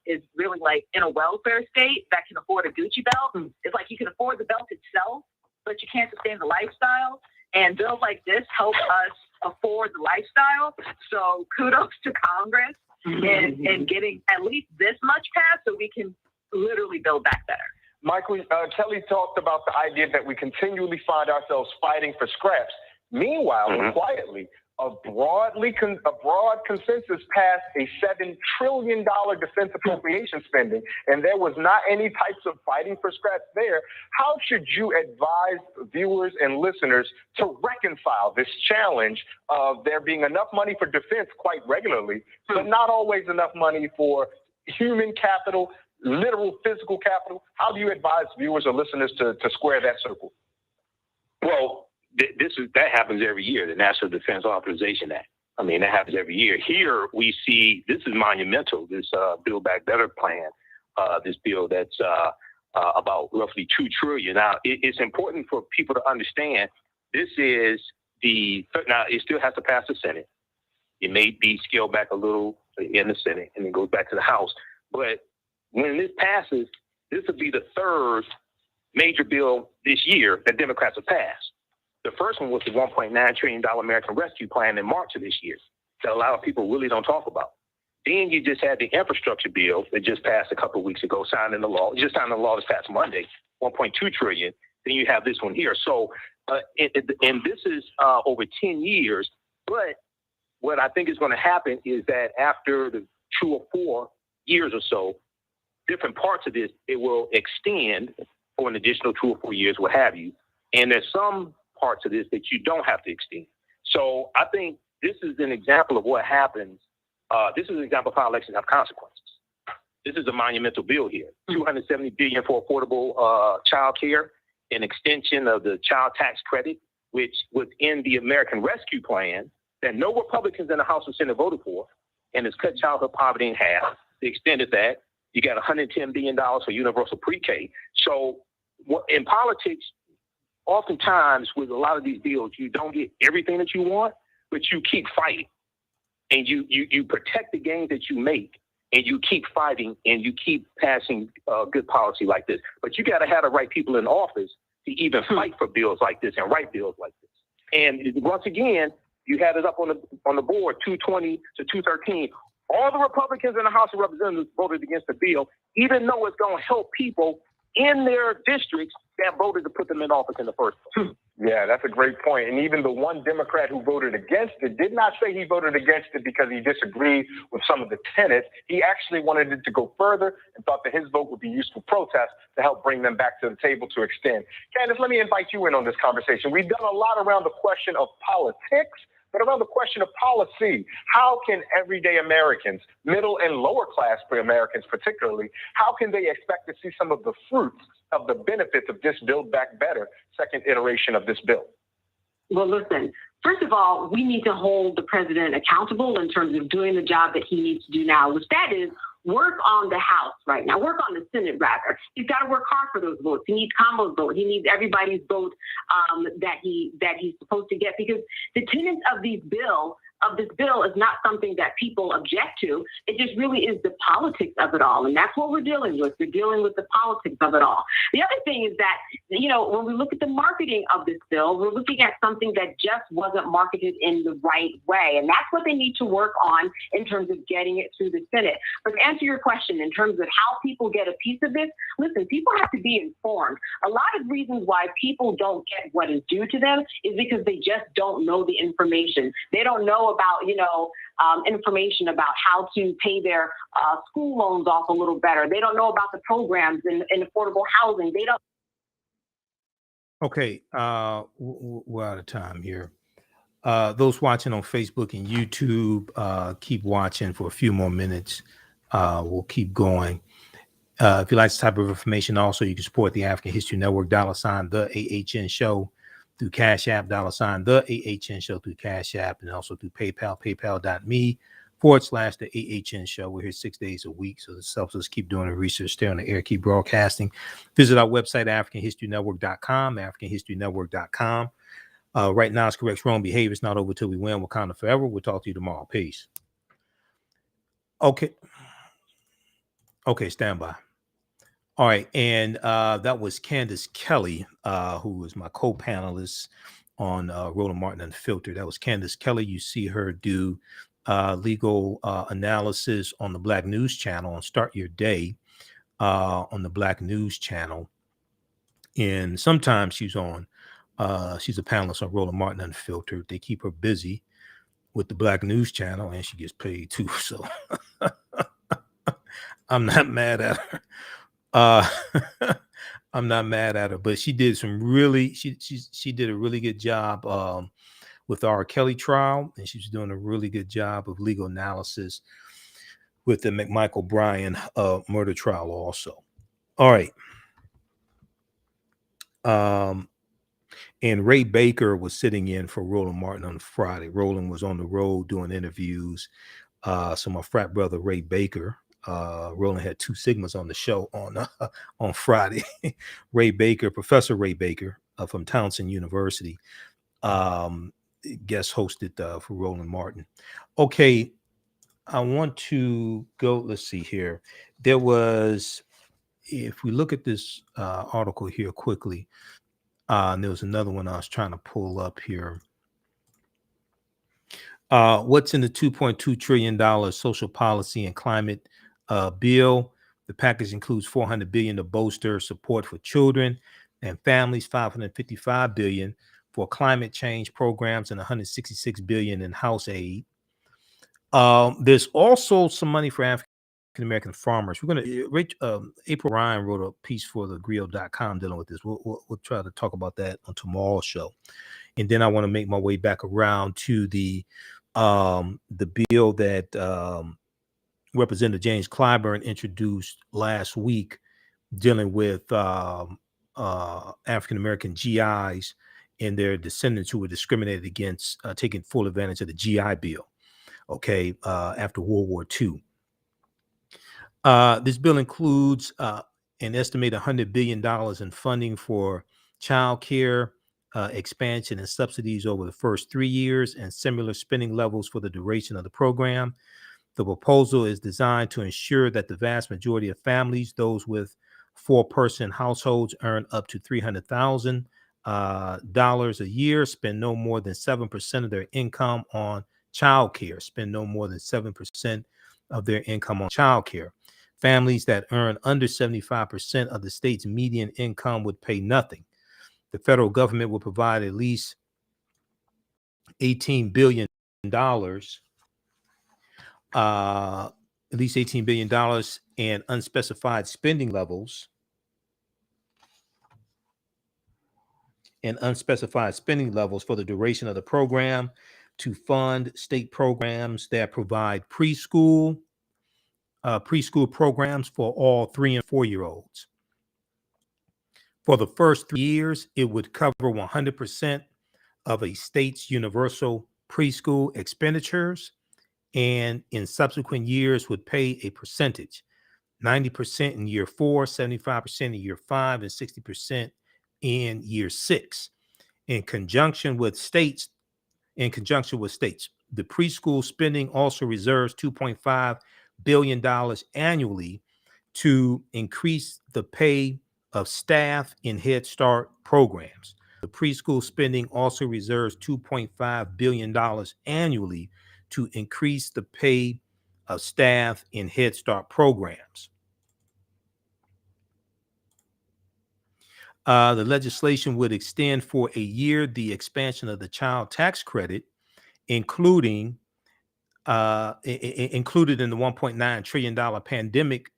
Speaker 14: is really like in a welfare state that can afford a Gucci belt. It's like you can afford the belt itself, but you can't sustain the lifestyle. And bills like this help us afford the lifestyle. So kudos to Congress in getting at least this much passed so we can literally build back better.
Speaker 12: Michael, Kelly talked about the idea that we continually find ourselves fighting for scraps. Meanwhile, quietly, a broad consensus passed a $7 trillion defense appropriation spending, and there was not any types of fighting for scraps there. How should you advise viewers and listeners to reconcile this challenge of there being enough money for defense quite regularly, but not always enough money for human capital, literal physical capital? How do you advise viewers or listeners to square that circle?
Speaker 6: Well, that happens every year, the National Defense Authorization Act. I mean, that happens every year. Here we see this is monumental, this Build Back Better plan, this bill that's about roughly $2 trillion. Now, it's important for people to understand this is now it still has to pass the Senate. It may be scaled back a little in the Senate and then goes back to the House. But when this passes, this will be the third major bill this year that Democrats have passed. The first one was the $1.9 trillion American Rescue Plan in March of this year that a lot of people really don't talk about. Then you just had the infrastructure bill that just passed a couple of weeks ago, signed into law. Just signed into law this past Monday, $1.2 trillion. Then you have this one here. So, and this is over 10 years. But what I think is going to happen is that after 2 or 4 years or so, different parts of this, it will extend for an additional 2 or 4 years, what have you. And there's some parts of this that you don't have to extend. So I think this is an example of what happens. This is an example of how elections have consequences. This is a monumental bill here. $270 billion for affordable child care, an extension of the child tax credit, which was in the American Rescue Plan that no Republicans in the House or Senate voted for, and has cut childhood poverty in half. They extended that. You got $110 billion for universal pre-K. So in politics, oftentimes with a lot of these bills, you don't get everything that you want, but you keep fighting. And you protect the gains that you make, and you keep fighting, and you keep passing good policy like this. But you got to have the right people in office to even fight for bills like this and write bills like this. And once again, you had it up on the board, 220 to 213. All the Republicans in the House of Representatives voted against the bill, even though it's going to help people in their districts that voted to put them in office in the first place.
Speaker 12: Yeah, that's a great point. And even the one Democrat who voted against it did not say he voted against it because he disagreed with some of the tenets. He actually wanted it to go further and thought that his vote would be useful protest to help bring them back to the table to extend. Candace, let me invite you in on this conversation. We've done a lot around the question of politics, but around the question of policy. How can everyday Americans, middle and lower class Americans particularly, how can they expect to see some of the fruits of the benefits of this Build Back Better second iteration of this bill?
Speaker 15: Well, listen, first of all, we need to hold the president accountable in terms of doing the job that he needs to do now, which that is work on the House right now, work on the Senate rather. He's got to work hard for those votes. He needs Kamala's vote. He needs everybody's vote that he's supposed to get, because the tenets of this bill is not something that people object to. It just really is the politics of it all. And that's what we're dealing with. We're dealing with the politics of it all. The other thing is that, when we look at the marketing of this bill, we're looking at something that just wasn't marketed in the right way. And that's what they need to work on in terms of getting it through the Senate. But to answer your question, in terms of how people get a piece of this, listen, people have to be informed. A lot of reasons why people don't get what is due to them is because they just don't know the information. They don't know about, information about how to pay their school loans off a little better. They don't know about the programs in affordable housing. They don't.
Speaker 1: Okay, we're out of time here. Those watching on Facebook and YouTube, keep watching for a few more minutes. We'll keep going. If you like this type of information, also, you can support the African History Network, $ the AHN Show through Cash App, $ the AHN Show through Cash App, and also through PayPal, paypal.me/the AHN Show. We're here 6 days a week, so this helps us keep doing the research, stay on the air, keep broadcasting. Visit our website, AfricanHistoryNetwork.com, AfricanHistoryNetwork.com. Right now, it's correct wrong behavior. It's not over till we win. Wakanda forever. We'll talk to you tomorrow. Peace. Okay, stand by. All right, and that was Candace Kelly, who was my co-panelist on Roland Martin Unfiltered. That was Candace Kelly. You see her do legal analysis on the Black News Channel on Start Your Day on the Black News Channel. And sometimes she's a panelist on Roland Martin Unfiltered. They keep her busy with the Black News Channel, and she gets paid too. So I'm not mad at her. I'm not mad at her, but she did she did a really good job with our Kelly trial, and she's doing a really good job of legal analysis with the McMichael Bryan murder trial also. All right. And Ray Baker was sitting in for Roland Martin on Friday. Roland was on the road doing interviews. So my frat brother Ray Baker, Roland had 2 Sigmas on the show on Friday. Professor Ray Baker from Townsend University, guest hosted for Roland Martin. Okay, I want to go. Let's see here. There was, if we look at this article here quickly, and there was another one I was trying to pull up here. What's in the $2.2 trillion social policy and climate bill? The package includes $400 billion to bolster support for children and families, $555 billion for climate change programs, and $166 billion in house aid. There's also some money for African American farmers. We're going to, April Ryan wrote a piece for thegrio.com dealing with this. We'll try to talk about that on tomorrow's show. And then I want to make my way back around to the bill that Representative James Clyburn introduced last week dealing with African American GIs and their descendants who were discriminated against, taking full advantage of the GI Bill, after World War II. This bill includes an estimated $100 billion in funding for child care expansion and subsidies over the first 3 years and similar spending levels for the duration of the program. The proposal is designed to ensure that the vast majority of families, those with 4-person households, earn up to $300,000 a year, spend no more than 7% of their income on child care, spend no more than 7% of their income on child care. Families that earn under 75% of the state's median income would pay nothing. The federal government will provide at least $18 billion and unspecified spending levels for the duration of the program to fund state programs that provide preschool programs for all 3 and 4-year-olds. For the first 3 years, it would cover 100% of a state's universal preschool expenditures, and in subsequent years would pay a percentage, 90% in year 4, 75% in year 5, and 60% in year 6. In conjunction with states, the preschool spending also reserves $2.5 billion annually to increase the pay of staff in Head Start programs. The preschool spending also reserves $2.5 billion annually to increase the pay of staff in Head Start programs. The legislation would extend for a year the expansion of the child tax credit, included in the $1.9 trillion pandemic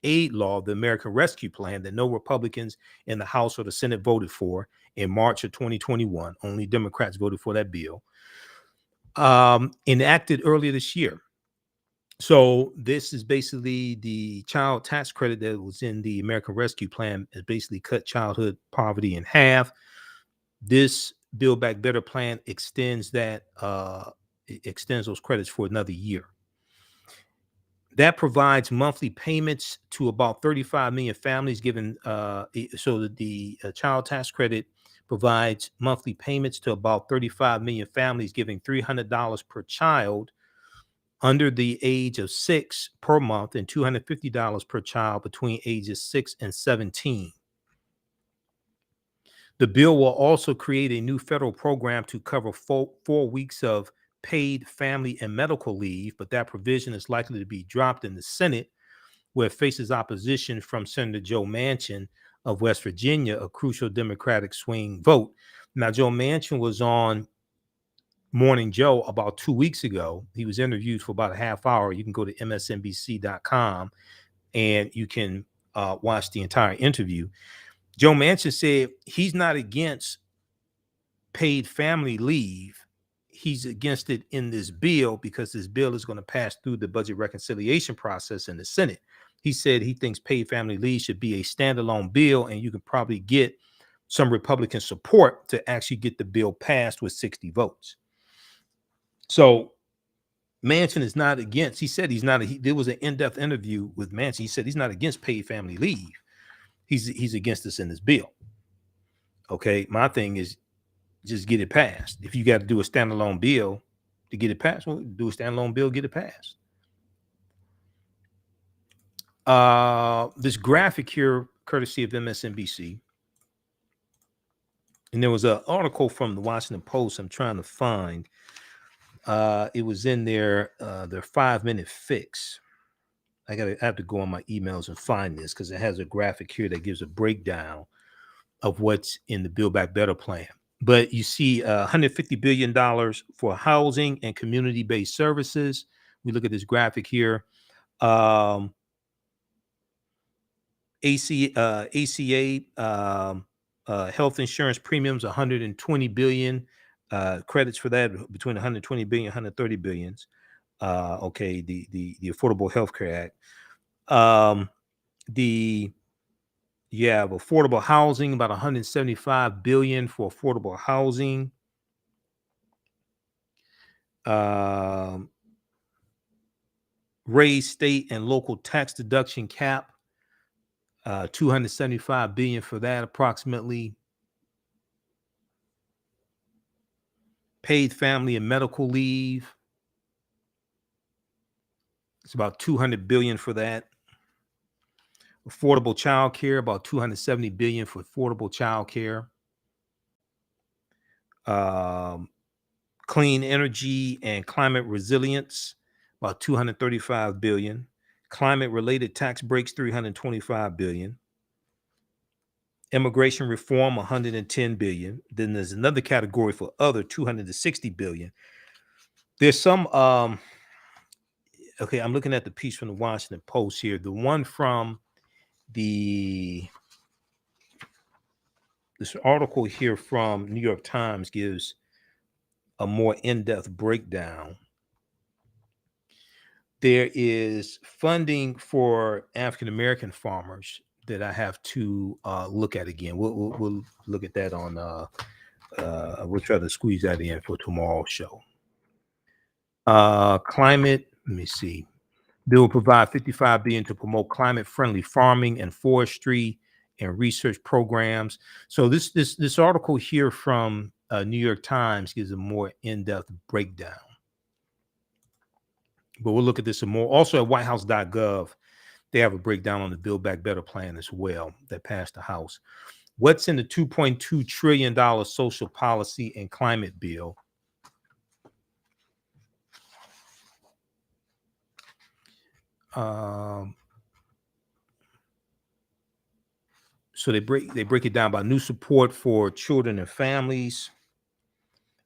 Speaker 1: aid law, the American Rescue Plan, that no Republicans in the House or the Senate voted for in March of 2021. Only Democrats voted for that bill, enacted earlier this year. So this is basically the child tax credit that was in the American Rescue Plan, has basically cut childhood poverty in half. This Build Back Better plan extends those credits for another year. That provides monthly payments to about 35 million families, so that the child tax credit provides monthly payments to about 35 million families, giving $300 per child under the age of 6 per month and $250 per child between ages 6 and 17. The bill will also create a new federal program to cover 4 weeks of paid family and medical leave, but that provision is likely to be dropped in the Senate, where it faces opposition from Senator Joe Manchin of West Virginia, a crucial Democratic swing vote. Now, Joe Manchin was on Morning Joe about 2 weeks ago. He was interviewed for about a half hour. You can go to msnbc.com and you can watch the entire interview. Joe Manchin said he's not against paid family leave. He's against it in this bill because this bill is going to pass through the budget reconciliation process in the Senate. He said he thinks paid family leave should be a standalone bill, and you can probably get some Republican support to actually get the bill passed with 60 votes. So Manchin is not against. He said he's not. There was an in-depth interview with Manchin. He said he's not against paid family leave. He's against this in this bill. Okay, my thing is just get it passed. If you got to do a standalone bill to get it passed, well, do a standalone bill, get it passed. This graphic here, courtesy of MSNBC, and there was an article from the Washington Post I'm trying to find. It was in their 5-minute fix. I have to go on my emails and find this because it has a graphic here that gives a breakdown of what's in the Build Back Better plan. But you see $150 billion for housing and community-based services, we look at this graphic here. ACA health insurance premiums 120 billion. Credits for that between 120 billion, 130 billions. Okay, the Affordable Health Care Act. You have affordable housing, about 175 billion for affordable housing. Raise state and local tax deduction cap, 275 billion for that approximately. Paid family and medical leave, it's about 200 billion for that. Affordable child care, about 270 billion for affordable child care. Clean energy and climate resilience, about 235 billion. Climate related tax breaks, 325 billion. Immigration reform, 110 billion. Then there's another category for other, 260 billion. There's some okay, I'm looking at the piece from the Washington Post here. The one from this article here from New York Times gives a more in-depth breakdown. There is funding for African-American farmers that I have to look at again. We'll look at that on, we'll try to squeeze that in for tomorrow's show. Climate, let me see. Bill will provide 55 billion to promote climate-friendly farming and forestry and research programs. So this article here from New York Times gives a more in-depth breakdown. But we'll look at this some more. Also at whitehouse.gov, they have a breakdown on the Build Back Better plan as well that passed the House. What's in the $2.2 trillion social policy and climate bill? So they break it down by new support for children and families,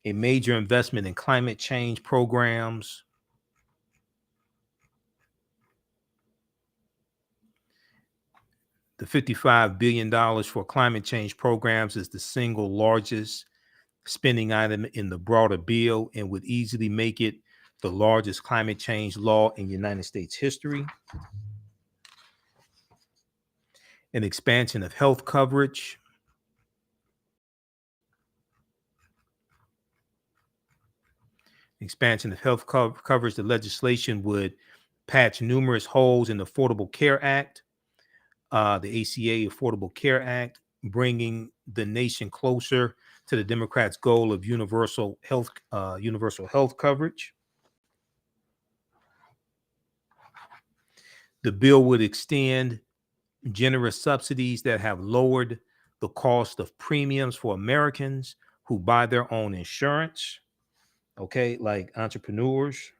Speaker 1: a major investment in climate change programs, the $55 billion for climate change programs is the single largest spending item in the broader bill and would easily make it the largest climate change law in United States history. An expansion of health coverage. Expansion of health coverage. The legislation would patch numerous holes in the Affordable Care Act, the ACA Affordable Care Act, bringing the nation closer to the Democrats' goal of universal health coverage. The bill would extend generous subsidies that have lowered the cost of premiums for Americans who buy their own insurance, okay, like entrepreneurs.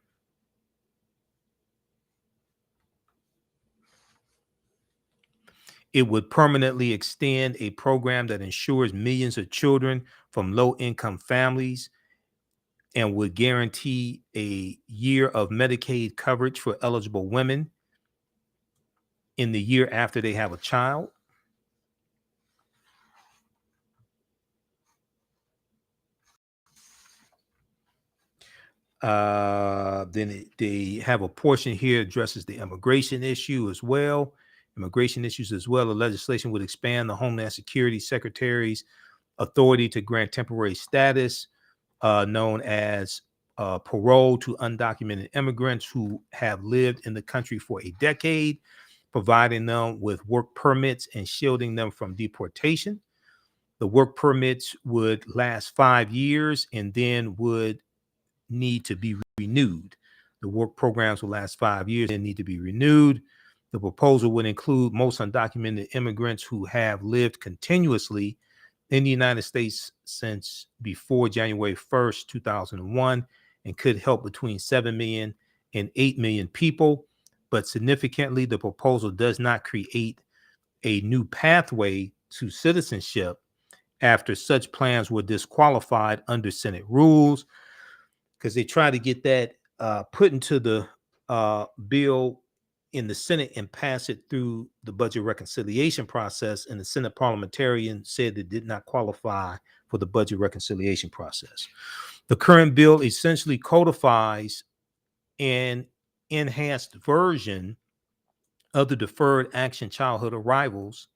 Speaker 1: It would permanently extend a program that ensures millions of children from low-income families and would guarantee a year of Medicaid coverage for eligible women in the year after they have a child. Then they have a portion here addresses the immigration issue as well. The legislation would expand the Homeland Security Secretary's authority to grant temporary status known as parole to undocumented immigrants who have lived in the country for a decade, providing them with work permits and shielding them from deportation. The work permits would last 5 years and then would need to be renewed. The work programs will last 5 years and need to be renewed. The proposal would include most undocumented immigrants who have lived continuously in the United States since before January 1st, 2001, and could help between 7 million and 8 million people. But significantly, the proposal does not create a new pathway to citizenship after such plans were disqualified under Senate rules, because they try to get that put into the bill in the Senate and pass it through the budget reconciliation process, and the Senate parliamentarian said it did not qualify for the budget reconciliation process. The current bill essentially codifies an enhanced version of the Deferred Action Childhood Arrivals,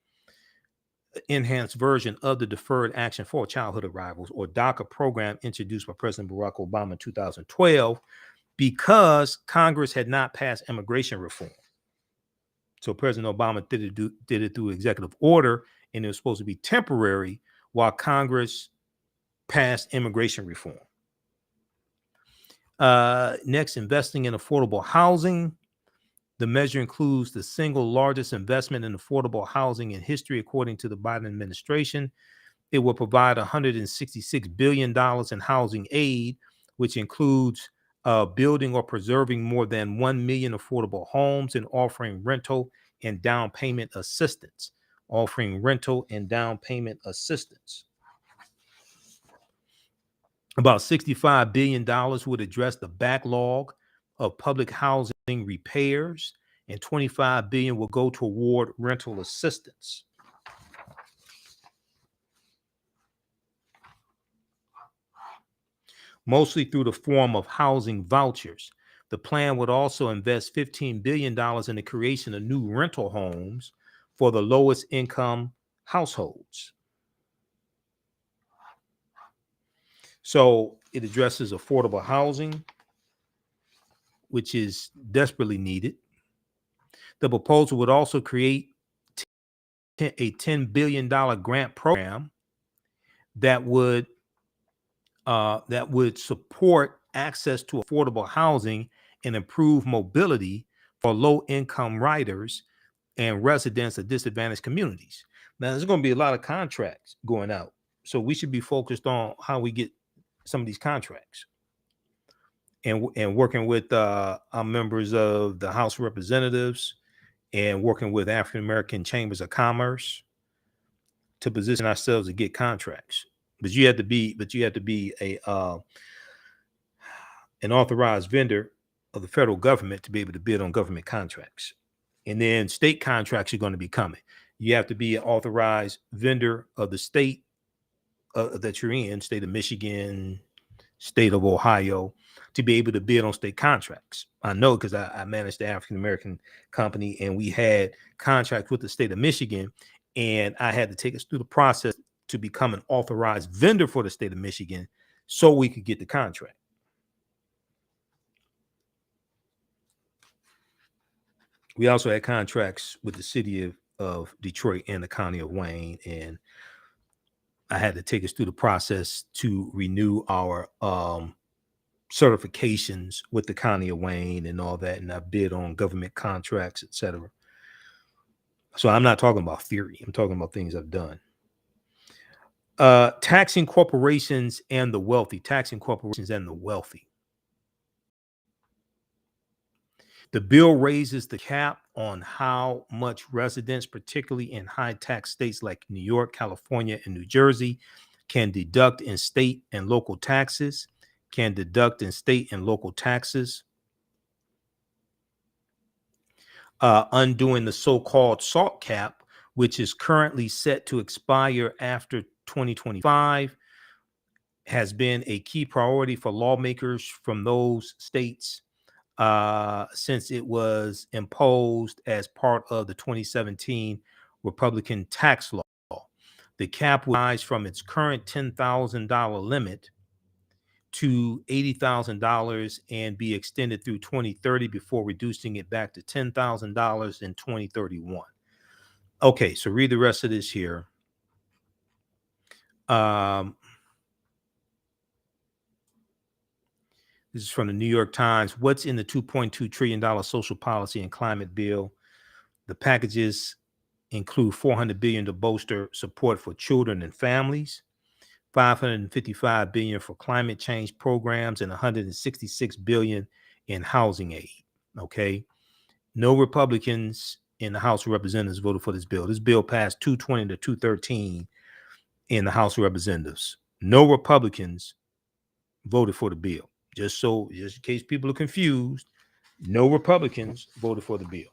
Speaker 1: enhanced version of the Deferred Action for Childhood Arrivals, or DACA program introduced by President Barack Obama in 2012, because Congress had not passed immigration reform. So President Obama did it through executive order, and it was supposed to be temporary while Congress passed immigration reform. Next, investing in affordable housing. The measure includes the single largest investment in affordable housing in history, according to the Biden administration. It will provide $166 billion in housing aid, which includes building or preserving more than 1 million affordable homes and offering rental and down payment assistance. About $65 billion would address the backlog of public housing repairs, and $25 billion will go toward rental assistance. Mostly through the form of housing vouchers. The plan would also invest $15 billion in the creation of new rental homes for the lowest income households. So it addresses affordable housing, which is desperately needed. The proposal would also create a $10 billion grant program that would support access to affordable housing and improve mobility for low-income riders and residents of disadvantaged communities. Now, there's going to be a lot of contracts going out, so we should be focused on how we get some of these contracts, and working with our members of the House of Representatives and working with African American chambers of commerce to position ourselves to get contracts. But you have to be an authorized vendor of the federal government to be able to bid on government contracts. And then state contracts are going to be coming. You have to be an authorized vendor of the state that you're in, state of Michigan, state of Ohio, to be able to bid on state contracts. I know because I managed the African American company, and we had contracts with the state of Michigan, and I had to take us through the process to become an authorized vendor for the state of Michigan so we could get the contract. We also had contracts with the city of Detroit and the county of Wayne, and I had to take us through the process to renew our certifications with the county of Wayne and all that, and I bid on government contracts, etc. So I'm not talking about theory. I'm talking about things I've done. Taxing corporations and the wealthy. The bill raises the cap on how much residents, particularly in high tax states like New York, California, and New Jersey, can deduct in state and local taxes, undoing the so-called SALT cap, which is currently set to expire after 2025, has been a key priority for lawmakers from those states since it was imposed as part of the 2017 Republican tax law. The cap will rise from its current $10,000 limit to $80,000 and be extended through 2030 before reducing it back to $10,000 in 2031. Okay, so read the rest of this here. This is from the New York Times. What's in the $2.2 trillion social policy and climate bill? The packages include $400 billion to bolster support for children and families, $555 billion for climate change programs, and $166 billion in housing aid. Okay. No Republicans in the House of Representatives voted for this bill. This bill passed 220 to 213 in the House of Representatives. No Republicans voted for the bill. Just in case people are confused, No Republicans voted for the bill.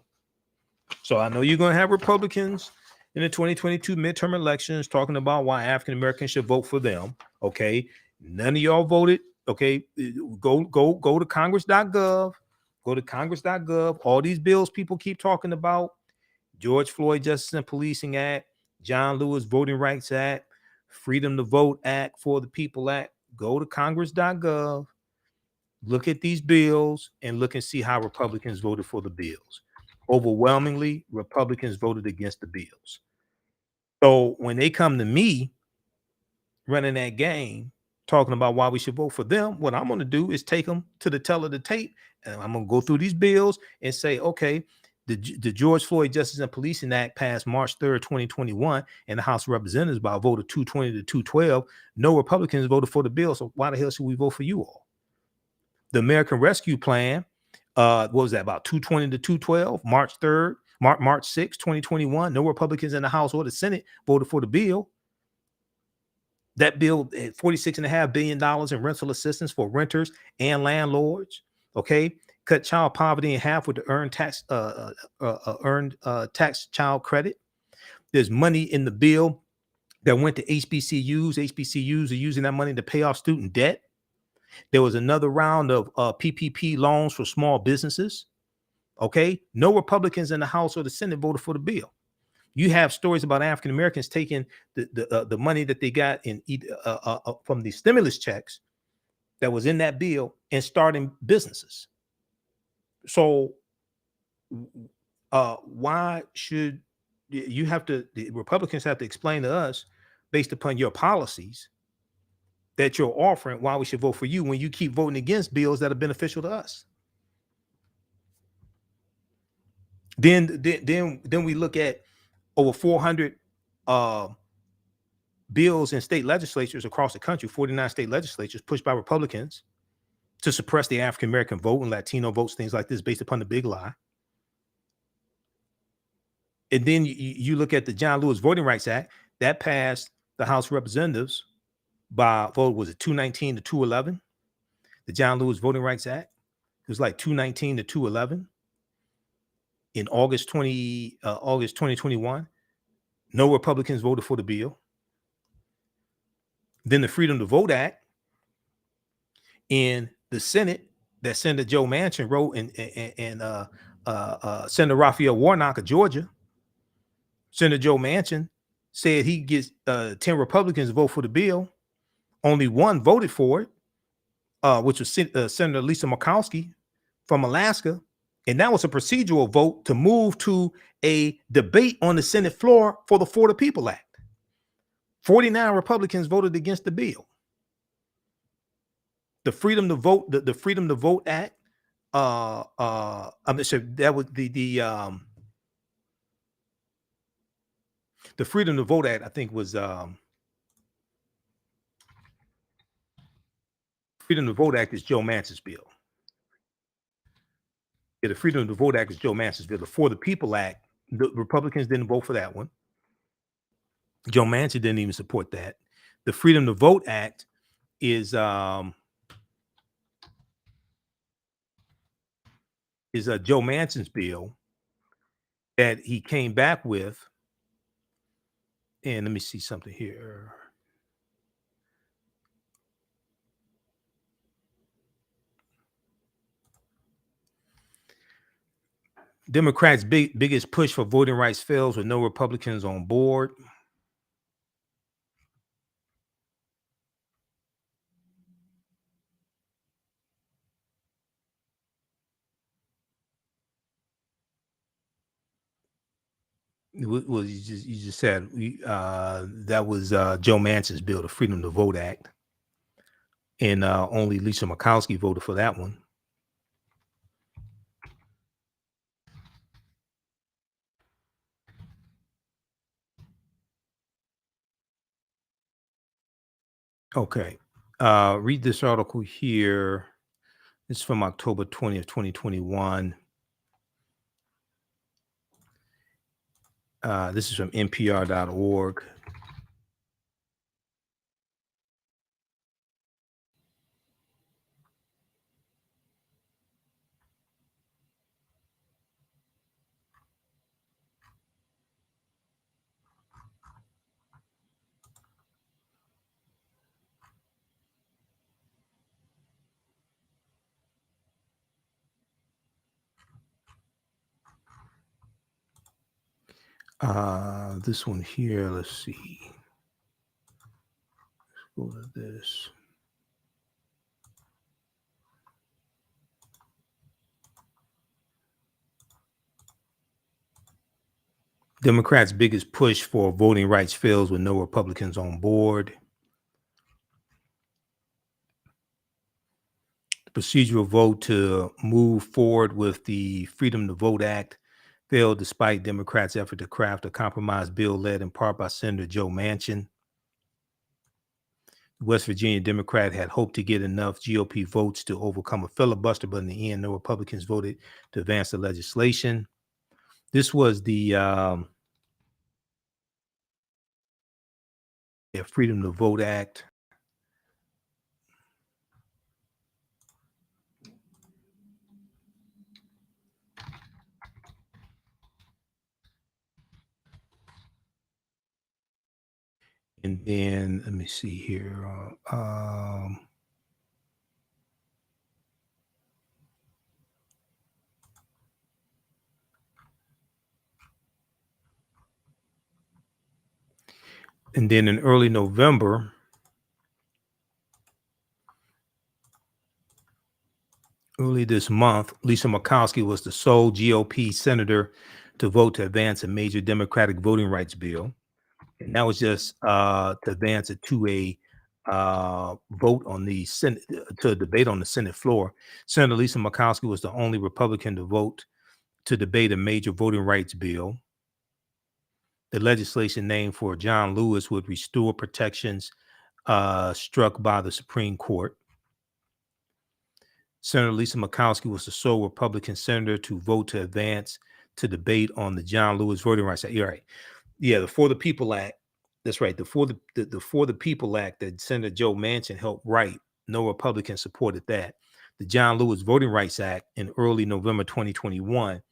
Speaker 1: So I know you're going to have Republicans in the 2022 midterm elections talking about why African Americans should vote for them. Okay. None of y'all voted. Okay. Go to Congress.gov. Go to Congress.gov. All these bills people keep talking about: George Floyd Justice and Policing Act, John Lewis Voting Rights Act, Freedom to Vote Act, For the People Act. Go to Congress.gov. Look at these bills and look and see how Republicans voted for the bills. Overwhelmingly, Republicans voted against the bills. So when they come to me running that game, talking about why we should vote for them, what I'm going to do is take them to the tell of the tape, and I'm going to go through these bills and say, okay, the George Floyd Justice and Policing Act passed March 3rd, 2021, and the House of Representatives by a vote of 220 to 212. No Republicans voted for the bill, so why the hell should we vote for you all? The American Rescue Plan, what was that, about 220 to 212, March 3rd, March 6, 2021. No Republicans in the House or the Senate voted for the bill. That bill had $46.5 billion in rental assistance for renters and landlords. Okay, cut child poverty in half with the earned tax child credit. There's money in the bill that went to HBCUs. HBCUs are using that money to pay off student debt. There was another round of PPP loans for small businesses. Okay, no Republicans in the House or the Senate voted for the bill. You have stories about African Americans taking the money that they got in from the stimulus checks that was in that bill and starting businesses. So why should you have to? The Republicans have to explain to us, based upon your policies that you're offering, why we should vote for you when you keep voting against bills that are beneficial to us. Then we look at over 400 bills in state legislatures across the country, 49 state legislatures pushed by Republicans to suppress the African American vote and Latino votes, things like this, based upon the big lie. And then you look at the John Lewis Voting Rights Act that passed the House of Representatives by vote, was it 219 to 211? The John Lewis Voting Rights Act, it was like 219 to 211 in August 2021. No Republicans voted for the bill. Then the Freedom to Vote Act in the Senate that Senator Joe Manchin wrote, and Senator Raphael Warnock of Georgia. Senator Joe Manchin said he gets 10 Republicans to vote for the bill. Only one voted for it, which was Senator Lisa Murkowski from Alaska. And that was a procedural vote to move to a debate on the Senate floor for the For the People Act. 49 Republicans voted against the bill. The Freedom to Vote, the Freedom to Vote Act. I'm sorry, that was the Freedom to Vote Act, I think, was Freedom to Vote Act is Joe Manchin's bill. Yeah, the Freedom to Vote Act is Joe Manchin's bill. The For the People Act, the Republicans didn't vote for that one. Joe Manchin didn't even support that. The Freedom to Vote Act is Joe Manchin's bill that he came back with. And let me see something here. Democrats' biggest push for voting rights fails with no Republicans on board. Well, you just said that was Joe Manchin's bill, the Freedom to Vote Act, and only Lisa Murkowski voted for that one. Okay, read this article here. It's from October 20th, 2021. This is from NPR.org. This one here, let's see. Let's go to this. Democrats' biggest push for voting rights fails with no Republicans on board. The procedural vote to move forward with the Freedom to Vote Act failed despite Democrats' effort to craft a compromise bill led in part by Senator Joe Manchin. The West Virginia Democrat had hoped to get enough GOP votes to overcome a filibuster, but in the end, no Republicans voted to advance the legislation. This was the Freedom to Vote Act. And then let me see here. And then in early November, early this month, Lisa Murkowski was the sole GOP senator to vote to advance a major Democratic voting rights bill. And that was just to advance it to a vote on the Senate, to a debate on the Senate floor. Senator Lisa Murkowski was the only Republican to vote to debate a major voting rights bill. The legislation named for John Lewis would restore protections struck by the Supreme Court. Senator Lisa Murkowski was the sole Republican senator to vote to advance to debate on the John Lewis Voting Rights Act. You're right. Yeah, the For the People Act. That's right. The For the People Act that Senator Joe Manchin helped write. No Republican supported that. The John Lewis Voting Rights Act in early November 2021,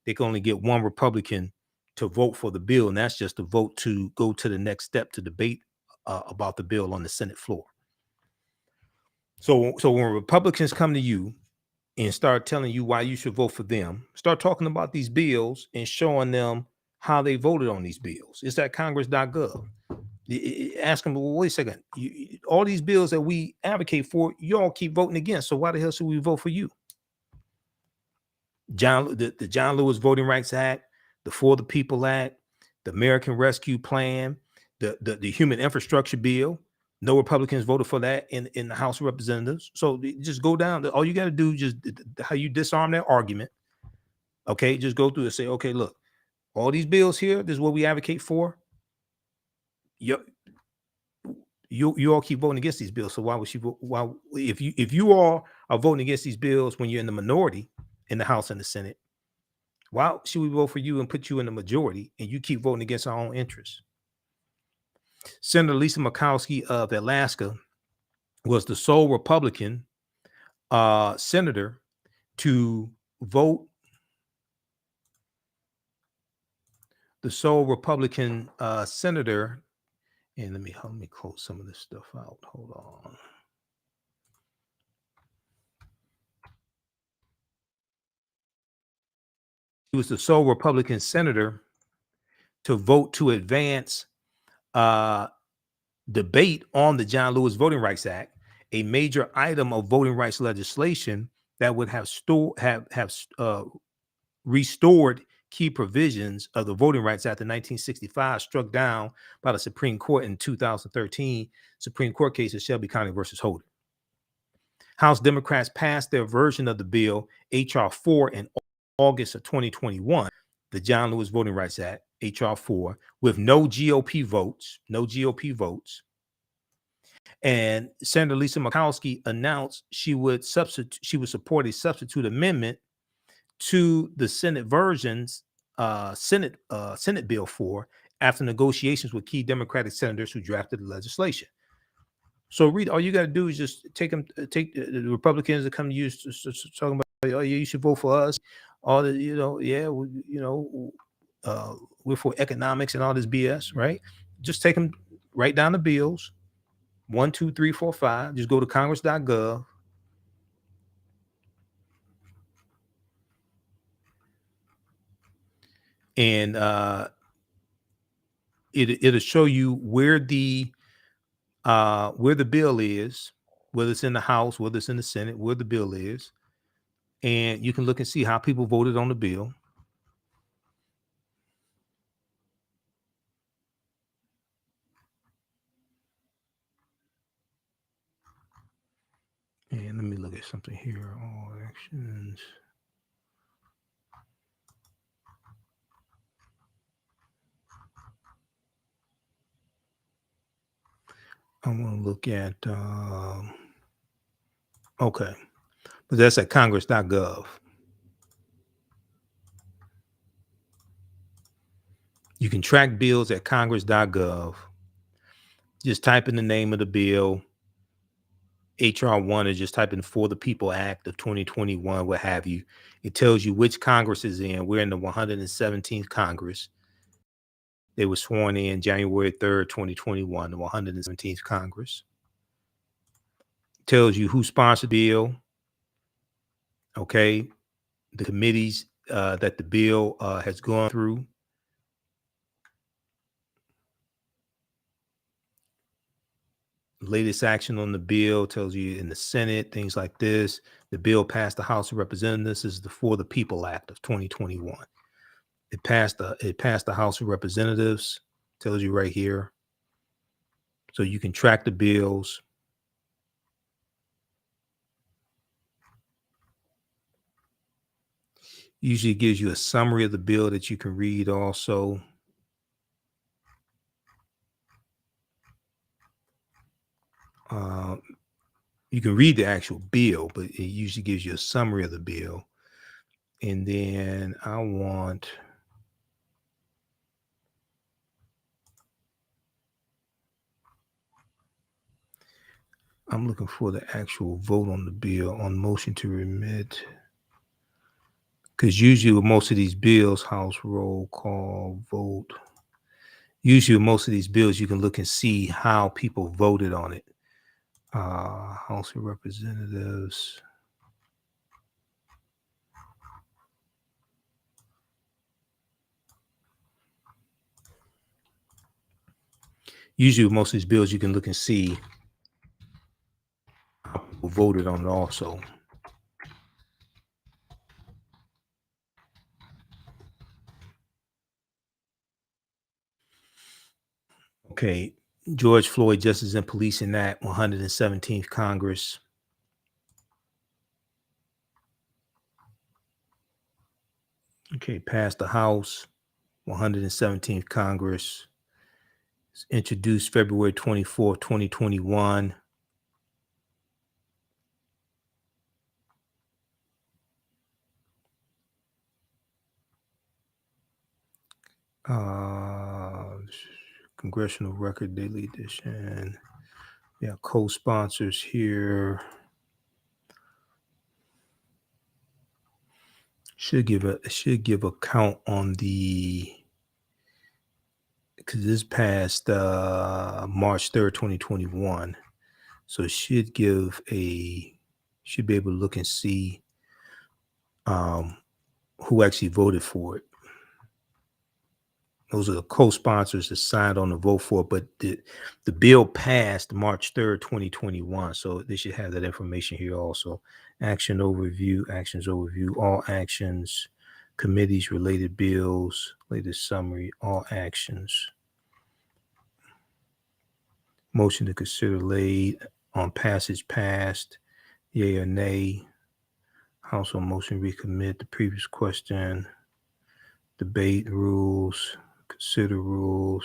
Speaker 1: they can only get one Republican to vote for the bill, and that's just to vote to go to the next step to debate about the bill on the Senate floor. So when Republicans come to you and start telling you why you should vote for them, start talking about these bills and showing them how they voted on these bills. It's at congress.gov. Ask them, well, wait a second, all these bills that we advocate for, you all keep voting against. So why the hell should we vote for you? The John Lewis Voting Rights Act, the For the People Act, the American Rescue Plan, the Human Infrastructure Bill. No Republicans voted for that in the House of Representatives. So just go down. All you got to do, just how you disarm that argument. Okay, just go through and say, okay, look, all these bills here, this is what we advocate for. You all keep voting against these bills. So why would you vote? Why, if you all are voting against these bills when you're in the minority in the House and the Senate, why should we vote for you and put you in the majority and you keep voting against our own interests? Senator Lisa Murkowski of Alaska was the sole Republican senator to vote. The sole Republican senator, and let me close some of this stuff out. Hold on. He was the sole Republican senator to vote to advance debate on the John Lewis Voting Rights Act, a major item of voting rights legislation that would have restored key provisions of the Voting Rights Act of 1965, struck down by the Supreme Court in 2013 Supreme Court case of Shelby County versus Holder. House Democrats passed their version of the bill, H.R. 4, in August of 2021, the John Lewis Voting Rights Act, H.R. 4, with no GOP votes. And Senator Lisa Murkowski announced she would support a substitute amendment to the Senate version's Senate Bill 4 after negotiations with key Democratic senators who drafted the legislation. So Reed, all you got to do is just take the Republicans that come to you talking about, oh, you should vote for us. All the, we're for economics and all this BS, right? Just take them, write down the bills, 1, 2, 3, 4, 5. Just go to congress.gov. And it'll show you where the bill is, whether it's in the House, whether it's in the Senate, where the bill is, and you can look and see how people voted on the bill. And let me look at something here. All actions. I want to look at, okay, but that's at congress.gov. You can track bills at congress.gov. Just type in the name of the bill. HR 1 is just typing For the People Act of 2021, what have you. It tells you which Congress is in. We're in the 117th Congress. They were sworn in January 3rd, 2021, the 117th Congress. Tells you who sponsored the bill. Okay. The committees that the bill has gone through. Latest action on the bill tells you in the Senate, things like this. The bill passed the House of Representatives. This is the For the People Act of 2021. It passed the House of Representatives, tells you right here. So you can track the bills. Usually gives you a summary of the bill that you can read also. You can read the actual bill, but it usually gives you a summary of the bill. And then I'm looking for the actual vote on the bill on motion to remit. Because usually with most of these bills, House roll call vote. Usually with most of these bills, you can look and see how people voted on it. House of Representatives. Usually with most of these bills, you can look and see how people voted on it also. Okay, George Floyd Justice and Policing Act, 117th Congress. Okay, passed the House, 117th Congress. It's introduced February 24th, 2021. Congressional Record Daily Edition. Yeah, co-sponsors here. Should give a count on the, because this passed March 3rd, 2021. So it should be able to look and see who actually voted for it. Those are the co-sponsors that signed on to vote for it, but the bill passed March 3rd, 2021. So they should have that information here also. Actions overview, all actions, committees, related bills, latest summary, all actions. Motion to consider laid on passage passed, yea or nay. House on motion recommit the previous question. Debate rules. Consider rules.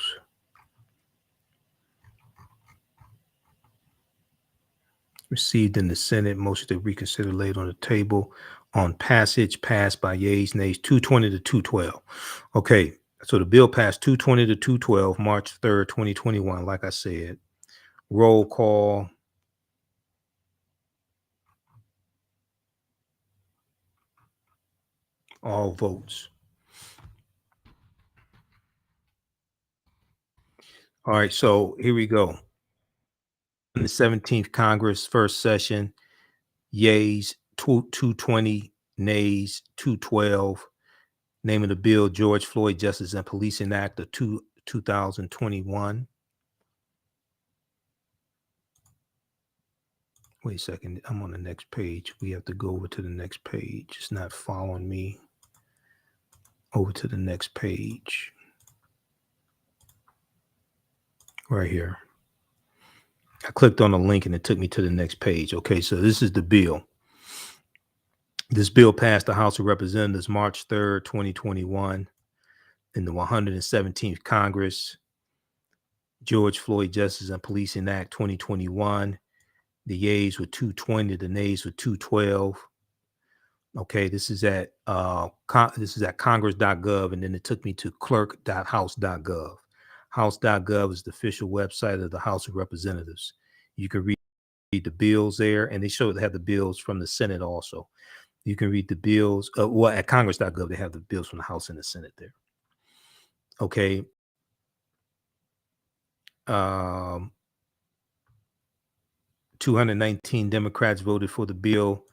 Speaker 1: Received in the Senate. Motion to reconsider laid on the table. On passage, passed by yeas, nays, 220 to 212. Okay, so the bill passed 220 to 212, March 3rd, 2021, like I said. Roll call. All votes. All right, so here we go. In the 17th Congress, first session, yeas 220, nays 212. Name of the bill, George Floyd Justice and Policing Act of 2021. Wait a second. I'm on the next page. We have to go over to the next page. It's not following me. Over to the next page. Right here. I clicked on a link and it took me to the next page. Okay, so this is the bill. This bill passed the House of Representatives March 3rd, 2021 in the 117th Congress. George Floyd Justice and Policing Act 2021. The yeas were 220, the nays were 212. Okay, this is at congress.gov, and then it took me to clerk.house.gov. House.gov is the official website of the House of Representatives. You can read the bills there, and they have the bills from the Senate also. You can read the bills. At congress.gov, they have the bills from the House and the Senate there. Okay. 219 Democrats voted for the bill.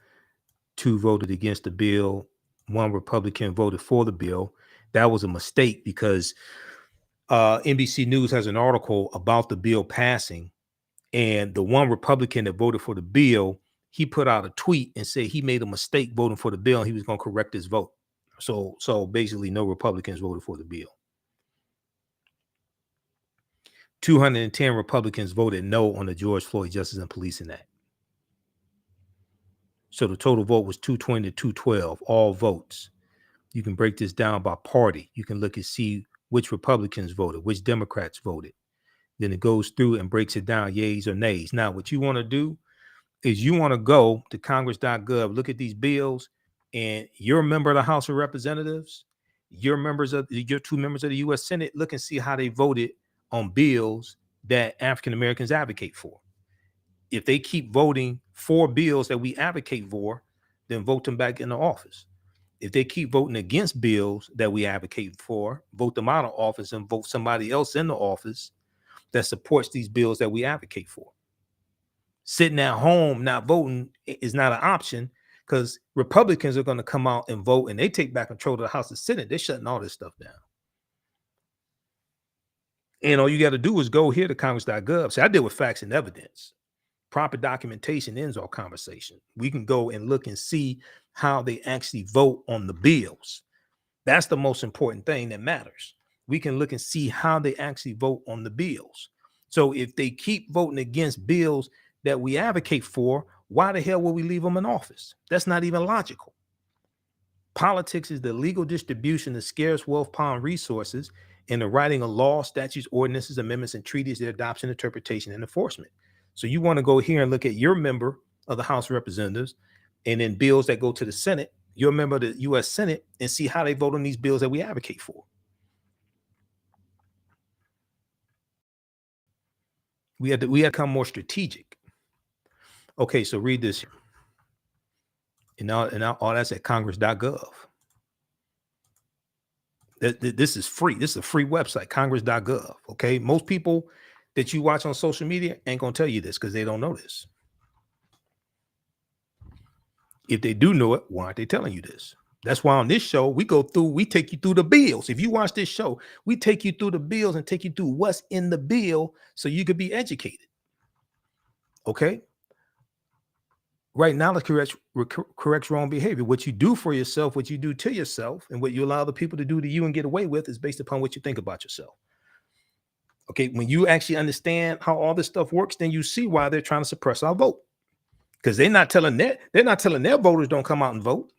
Speaker 1: 2 voted against the bill. 1 Republican voted for the bill. That was a mistake because NBC News has an article about the bill passing, and the 1 Republican that voted for the bill, he put out a tweet and said he made a mistake voting for the bill and he was going to correct his vote. So basically no Republicans voted for the bill. 210 Republicans voted no on the George Floyd Justice and Policing Act. So the total vote was 220 to 212, all votes. You can break this down by party. You can look and see which Republicans voted, which Democrats voted. Then it goes through and breaks it down, yays or nays. Now, what you want to do is you want to go to congress.gov, look at these bills, and you're a member of the House of Representatives, your 2 members of the U.S. Senate, look and see how they voted on bills that African Americans advocate for. If they keep voting for bills that we advocate for, then vote them back into office. If they keep voting against bills that we advocate for, vote them out of office and vote somebody else in the office that supports these bills that we advocate for. Sitting at home not voting is not an option because Republicans are going to come out and vote and they take back control of the House and Senate. They're shutting all this stuff down. And all you got to do is go here to congress.gov. See, I deal with facts and evidence. Proper documentation ends all conversation. We can go and look and see how they actually vote on the bills. That's the most important thing that matters. We can look and see how they actually vote on the bills. So if they keep voting against bills that we advocate for, why the hell will we leave them in office? That's not even logical. Politics is the legal distribution of scarce wealth, power, and resources, and the writing of laws, statutes, ordinances, amendments, and treaties, their adoption, interpretation, and enforcement. So you want to go here and look at your member of the House of Representatives and then bills that go to the Senate, your member of the U.S. Senate, and see how they vote on these bills that we advocate for. We had to become more strategic. Okay, so read this. And all that's at congress.gov. This is free. This is a free website, congress.gov. Okay, most people that you watch on social media ain't gonna tell you this because they don't know this. If they do know it, why aren't they telling you this? That's why on this show we take you through the bills. If you watch this show, we take you through the bills and take you through what's in the bill so you could be educated. Okay. Right now, let's correct wrong behavior. What you do for yourself, what you do to yourself, and what you allow the people to do to you and get away with is based upon what you think about yourself. Okay, when you actually understand how all this stuff works, then you see why they're trying to suppress our vote. Because they're not telling their voters don't come out and vote,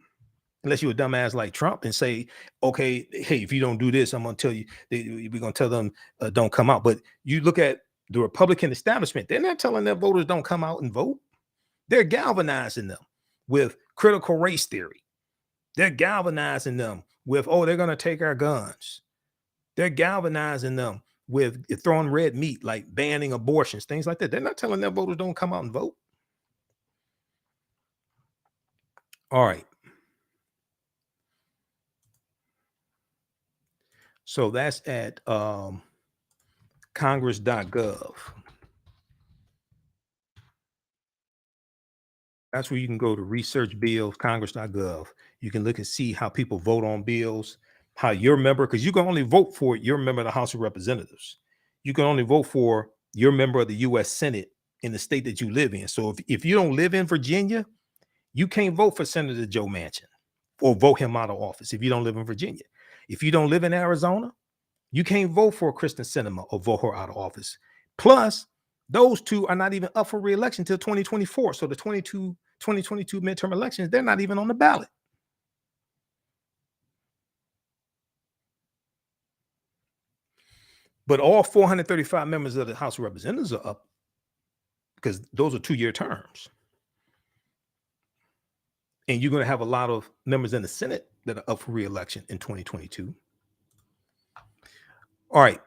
Speaker 1: unless you're a dumbass like Trump and say, okay, hey, if you don't do this, I'm gonna tell you, we're gonna tell them don't come out. But you look at the Republican establishment, they're not telling their voters don't come out and vote. They're galvanizing them with critical race theory. They're galvanizing them with, oh, they're going to take our guns. They're galvanizing them with throwing red meat, like banning abortions, things like that. They're not telling their voters don't come out and vote. All right. So that's at congress.gov. That's where you can go to research bills, congress.gov. You can look and see how people vote on bills. how your member, because you can only vote for your member of the House of Representatives. You can only vote for your member of the U.S. Senate in the state that you live in. So if you don't live in Virginia, you can't vote for Senator Joe Manchin or vote him out of office if you don't live in Virginia. If you don't live in Arizona, you can't vote for Kristen Sinema or vote her out of office. Plus, those two are not even up for re-election until 2024. So the 2022 midterm elections, they're not even on the ballot. But all 435 members of the House of Representatives are up because those are 2-year terms. And you're going to have a lot of members in the Senate that are up for re-election in 2022. All right.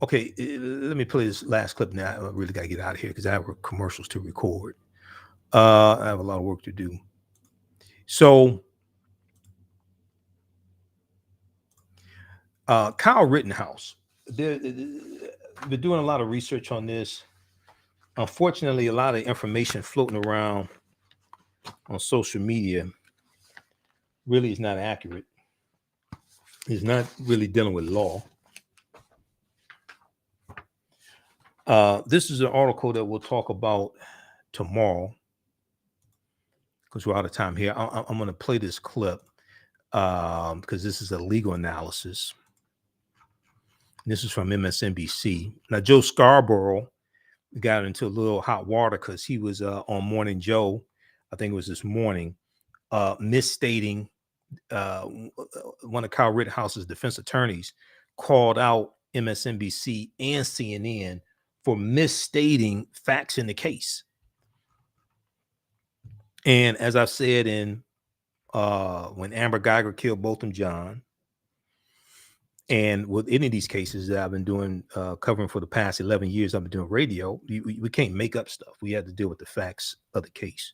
Speaker 1: Okay, let me play this last clip now. I really got to get out of here because I have commercials to record. I have a lot of work to do. So, Kyle Rittenhouse, they've been doing a lot of research on this. Unfortunately, a lot of information floating around on social media really is not accurate. It's not really dealing with law. This is an article that we'll talk about tomorrow because we're out of time here. I'm going to play this clip because this is a legal analysis. This is from MSNBC. Now, Joe Scarborough got into a little hot water because he was on Morning Joe, I think it was this morning, misstating one of Kyle Rittenhouse's defense attorneys called out MSNBC and CNN for misstating facts in the case. And as I've said in when Amber Geiger killed Botham Jean, and with any of these cases that I've been doing, covering for the past 11 years, I've been doing radio, we can't make up stuff. We have to deal with the facts of the case.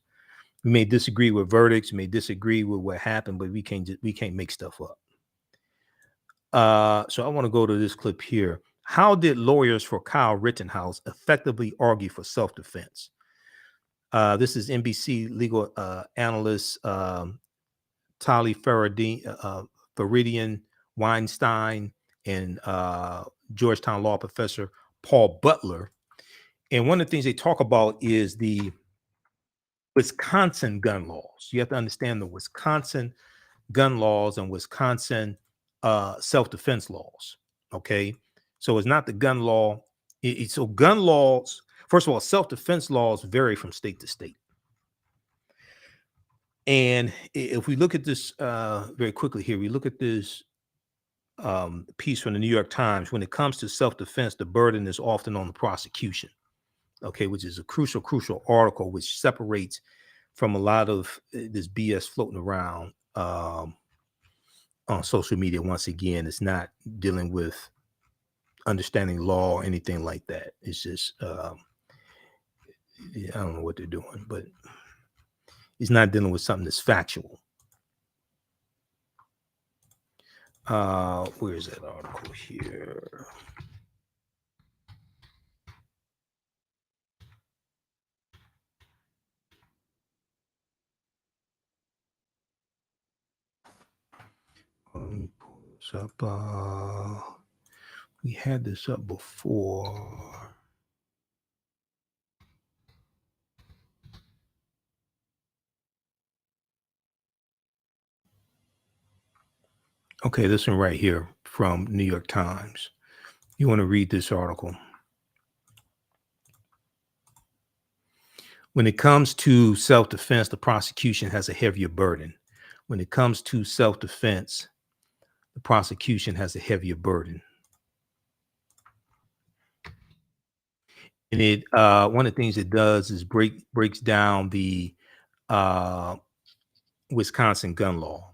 Speaker 1: We may disagree with verdicts, may disagree with what happened, but we can't make stuff up. So I want to go to this clip here. How did lawyers for Kyle Rittenhouse effectively argue for self-defense? This is NBC legal analyst Tali Faridian Weinstein and Georgetown law professor Paul Butler. And one of the things they talk about is the Wisconsin gun laws. You have to understand the Wisconsin gun laws and Wisconsin self-defense laws. Okay. So it's not the gun law. So gun laws, first of all, self-defense laws vary from state to state. And if we look at this very quickly here, we look at this piece from the New York Times. When it comes to self-defense, the burden is often on the prosecution, okay, which is a crucial article which separates from a lot of this BS floating around on social media. Once again, it's not dealing with understanding law or anything like that. It's just, I don't know what they're doing, but it's not dealing with something that's factual. Where is that article here? Pull this up. We had this up before. Okay, this one right here from New York Times. You want to read this article. When it comes to self-defense, the prosecution has a heavier burden. When it comes to self-defense, the prosecution has a heavier burden. And it one of the things it does is breaks down the Wisconsin gun law.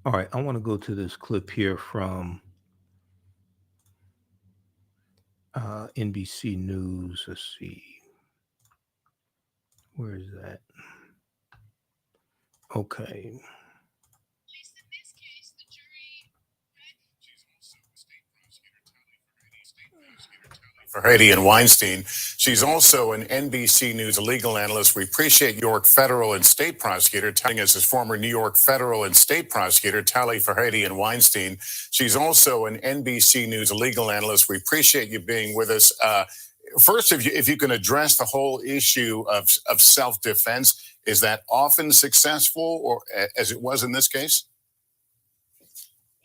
Speaker 1: All right, I want to go to this clip here from NBC News. Let's see. Where is that? Okay.
Speaker 16: Arbery and Weinstein. She's also an NBC News legal analyst. We appreciate New York federal and state prosecutor telling us as former New York federal and state prosecutor Tali Farhadi and Weinstein. She's also an NBC News legal analyst. We appreciate you being with us. First, if you can address the whole issue of self-defense, is that often successful, or as it was in this case?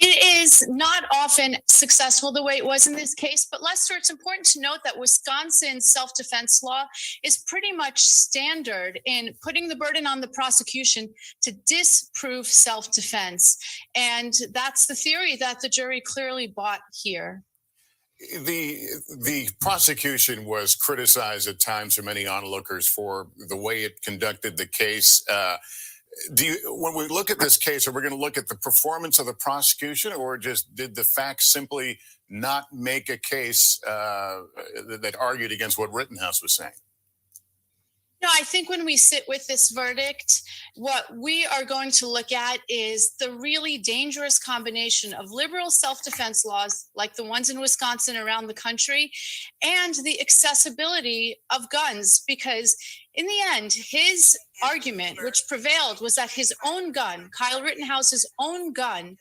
Speaker 17: It is not often successful the way it was in this case, but Lester, it's important to note that Wisconsin's self-defense law is pretty much standard in putting the burden on the prosecution to disprove self-defense. And that's the theory that the jury clearly bought here.
Speaker 16: The prosecution was criticized at times from many onlookers for the way it conducted the case. When we look at this case, are we going to look at the performance of the prosecution, or just did the facts simply not make a case that argued against what Rittenhouse was saying?
Speaker 17: No, I think when we sit with this verdict, what we are going to look at is the really dangerous combination of liberal self-defense laws, like the ones in Wisconsin around the country, and the accessibility of guns. Because in the end, his argument, which prevailed, was that his own gun, Kyle Rittenhouse's own gun,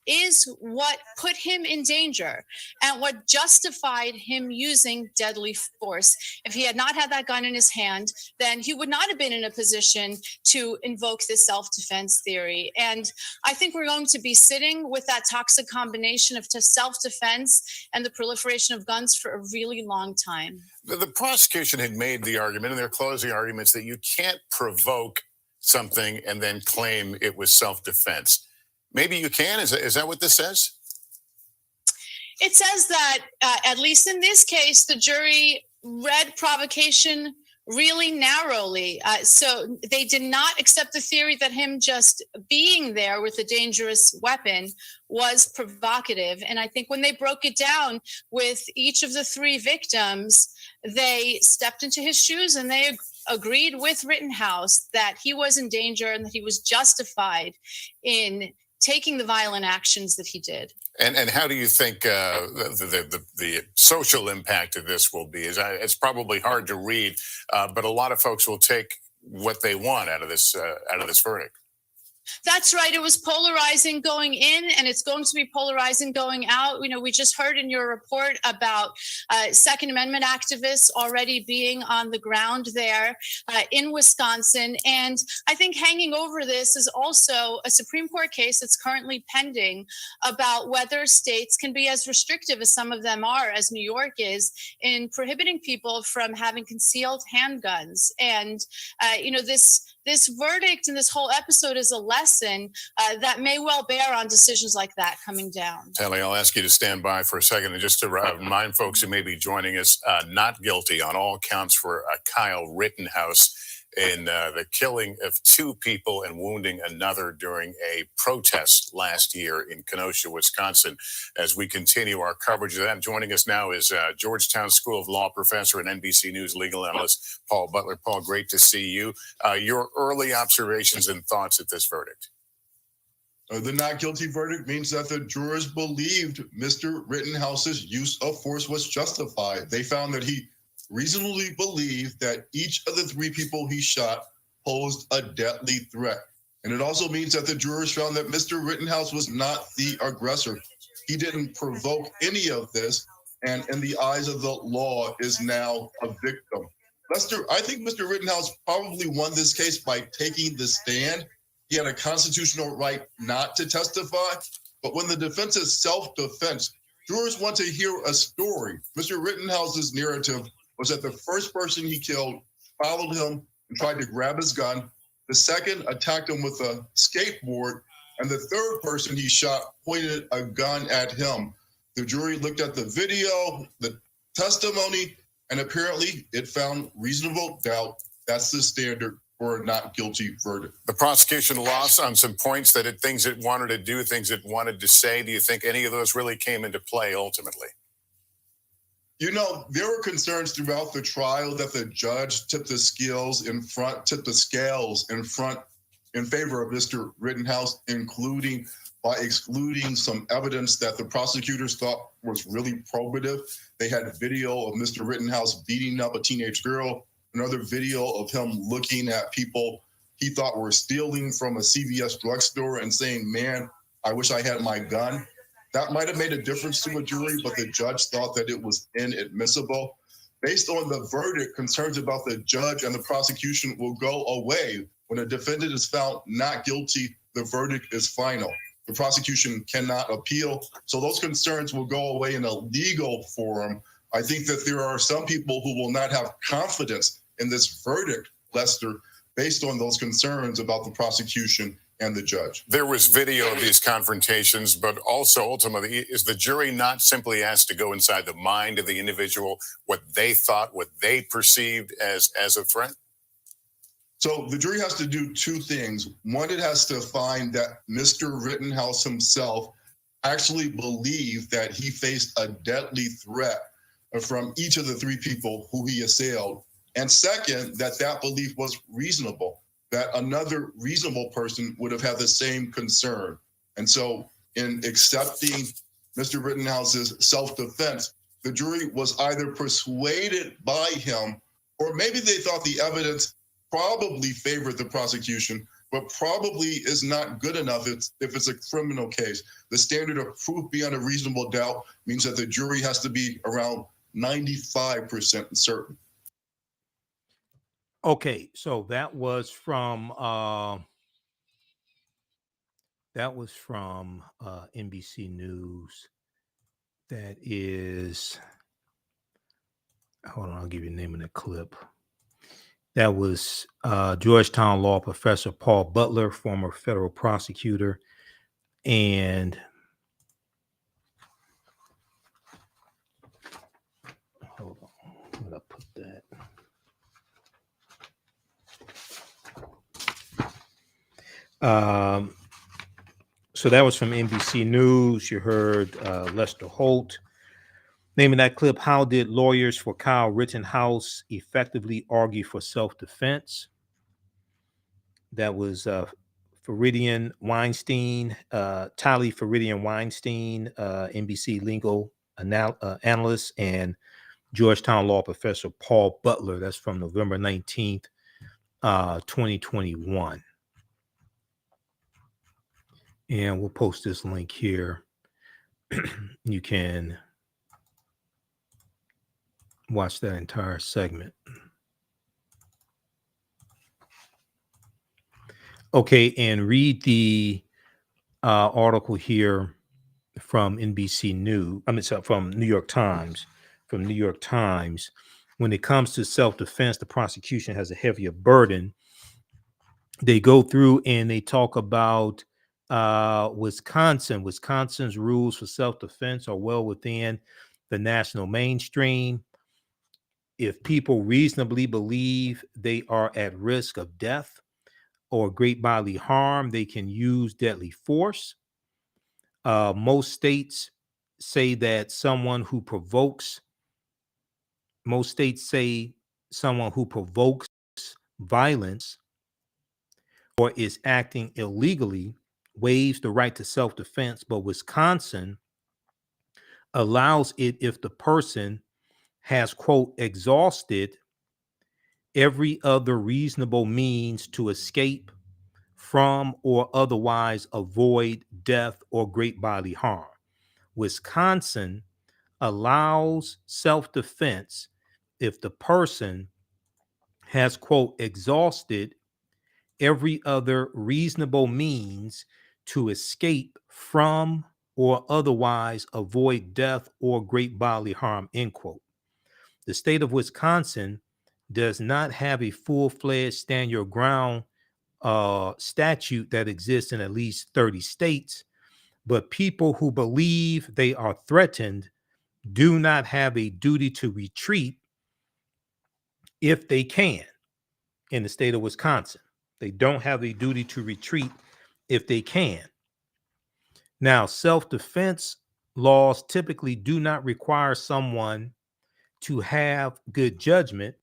Speaker 17: is what put him in danger and what justified him using deadly force. If he had not had that gun in his hand, then he would not have been in a position to invoke this self-defense theory. And I think we're going to be sitting with that toxic combination of self-defense and the proliferation of guns for a really long time.
Speaker 16: The prosecution had made the argument in their closing arguments that you can't provoke something and then claim it was self-defense. Maybe you can. Is that what this says?
Speaker 17: It says that, at least in this case, the jury read provocation really narrowly. So they did not accept the theory that him just being there with a dangerous weapon was provocative. And I think when they broke it down with each of the three victims, they stepped into his shoes and they agreed with Rittenhouse that he was in danger and that he was justified in taking the violent actions that he did.
Speaker 16: And how do you think the social impact of this will be? It's probably hard to read, but a lot of folks will take what they want out of this verdict.
Speaker 17: That's right. It was polarizing going in, and it's going to be polarizing going out. You know, we just heard in your report about Second Amendment activists already being on the ground there in Wisconsin. And I think hanging over this is also a Supreme Court case that's currently pending about whether states can be as restrictive as some of them are, as New York is, in prohibiting people from having concealed handguns. And, this verdict and this whole episode is a lesson that may well bear on decisions like that coming down.
Speaker 16: Tali, I'll ask you to stand by for a second, and just to remind folks who may be joining us, not guilty on all counts for Kyle Rittenhouse in the killing of two people and wounding another during a protest last year in Kenosha, Wisconsin. As we continue our coverage of that, joining us now is Georgetown School of Law professor and NBC News legal analyst Paul Butler. Paul, great to see you. Your early observations and thoughts at this verdict.
Speaker 18: The not guilty verdict means that the jurors believed Mr. Rittenhouse's use of force was justified. They found that he reasonably believed that each of the three people he shot posed a deadly threat. And it also means that the jurors found that Mr. Rittenhouse was not the aggressor. He didn't provoke any of this, and in the eyes of the law is now a victim. Lester, I think Mr. Rittenhouse probably won this case by taking the stand. He had a constitutional right not to testify, but when the defense is self-defense, jurors want to hear a story. Mr. Rittenhouse's narrative was that the first person he killed followed him and tried to grab his gun. The second attacked him with a skateboard. And the third person he shot pointed a gun at him. The jury looked at the video, the testimony, and apparently it found reasonable doubt. That's the standard for a not guilty verdict.
Speaker 16: The prosecution lost on some points, things it wanted to do, things it wanted to say. Do you think any of those really came into play ultimately?
Speaker 18: You know, there were concerns throughout the trial that the judge tipped the scales in front in favor of Mr. Rittenhouse, including by excluding some evidence that the prosecutors thought was really probative. They had video of Mr. Rittenhouse beating up a teenage girl, another video of him looking at people he thought were stealing from a CVS drugstore and saying, man, I wish I had my gun. That might have made a difference to a jury, but the judge thought that it was inadmissible. Based on the verdict, concerns about the judge and the prosecution will go away. When a defendant is found not guilty, the verdict is final. The prosecution cannot appeal. So those concerns will go away in a legal forum. I think that there are some people who will not have confidence in this verdict, Lester, based on those concerns about the prosecution and the judge.
Speaker 16: There was video of these confrontations, but also ultimately, is the jury not simply asked to go inside the mind of the individual, what they thought, what they perceived as a threat?
Speaker 18: So the jury has to do two things. One, it has to find that Mr. Rittenhouse himself actually believed that he faced a deadly threat from each of the three people who he assailed. And second, that that belief was reasonable, that another reasonable person would have had the same concern. And so in accepting Mr. Rittenhouse's self-defense, the jury was either persuaded by him, or maybe they thought the evidence probably favored the prosecution, but probably is not good enough if it's a criminal case. The standard of proof beyond a reasonable doubt means that the jury has to be around 95% certain.
Speaker 1: Okay, so that was from NBC News. That is, hold on, I'll give you the name of the clip. That was Georgetown law professor Paul Butler, former federal prosecutor, and hold on, where did I put that? So that was from NBC News. You heard Lester Holt. Name of that clip, how did lawyers for Kyle Rittenhouse effectively argue for self-defense? That was Faridian Weinstein, Tali Faridian Weinstein, NBC legal analyst, and Georgetown law professor Paul Butler. That's from November 19th, 2021. And we'll post this link here. You can watch that entire segment. Okay, and read the article here from NBC News. I mean, so from New York Times. From New York Times, when it comes to self-defense, the prosecution has a heavier burden. They go through and they talk about Wisconsin. Wisconsin's rules for self-defense are well within the national mainstream. If people reasonably believe they are at risk of death or great bodily harm, they can use deadly force. Most states say that someone who provokes violence or is acting illegally waives the right to self-defense, but Wisconsin allows it if the person has, quote, exhausted every other reasonable means to escape from or otherwise avoid death or great bodily harm. Wisconsin allows self-defense if the person has, quote, exhausted every other reasonable means to escape from or otherwise avoid death or great bodily harm, end quote. The state of Wisconsin does not have a full-fledged stand your ground statute that exists in at least 30 states, but people who believe they are threatened do not have a duty to retreat if they can. In the state of Wisconsin, they don't have a duty to retreat if they can. Now, self-defense laws typically do not require someone to have good judgment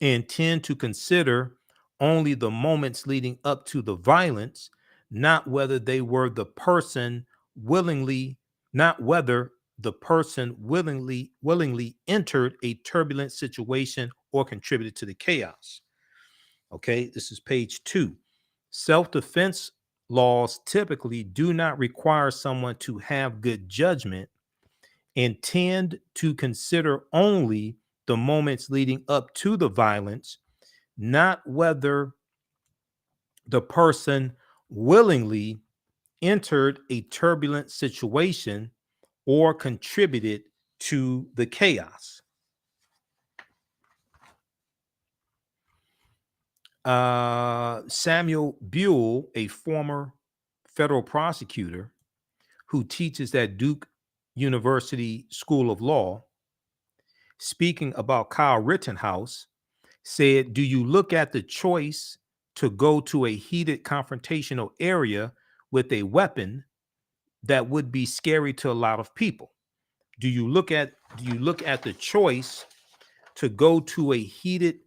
Speaker 1: and tend to consider only the moments leading up to the violence, not whether they were the person willingly, not whether the person willingly entered a turbulent situation or contributed to the chaos. Okay, this is page 2. Self-defense laws typically do not require someone to have good judgment and tend to consider only the moments leading up to the violence, not whether the person willingly entered a turbulent situation or contributed to the chaos. Samuel Buell, a former federal prosecutor who teaches at Duke University School of Law, speaking about Kyle Rittenhouse, said, "Do you look at the choice to go to a heated confrontational area with a weapon that would be scary to a lot of people? Do you look at the choice to go to a heated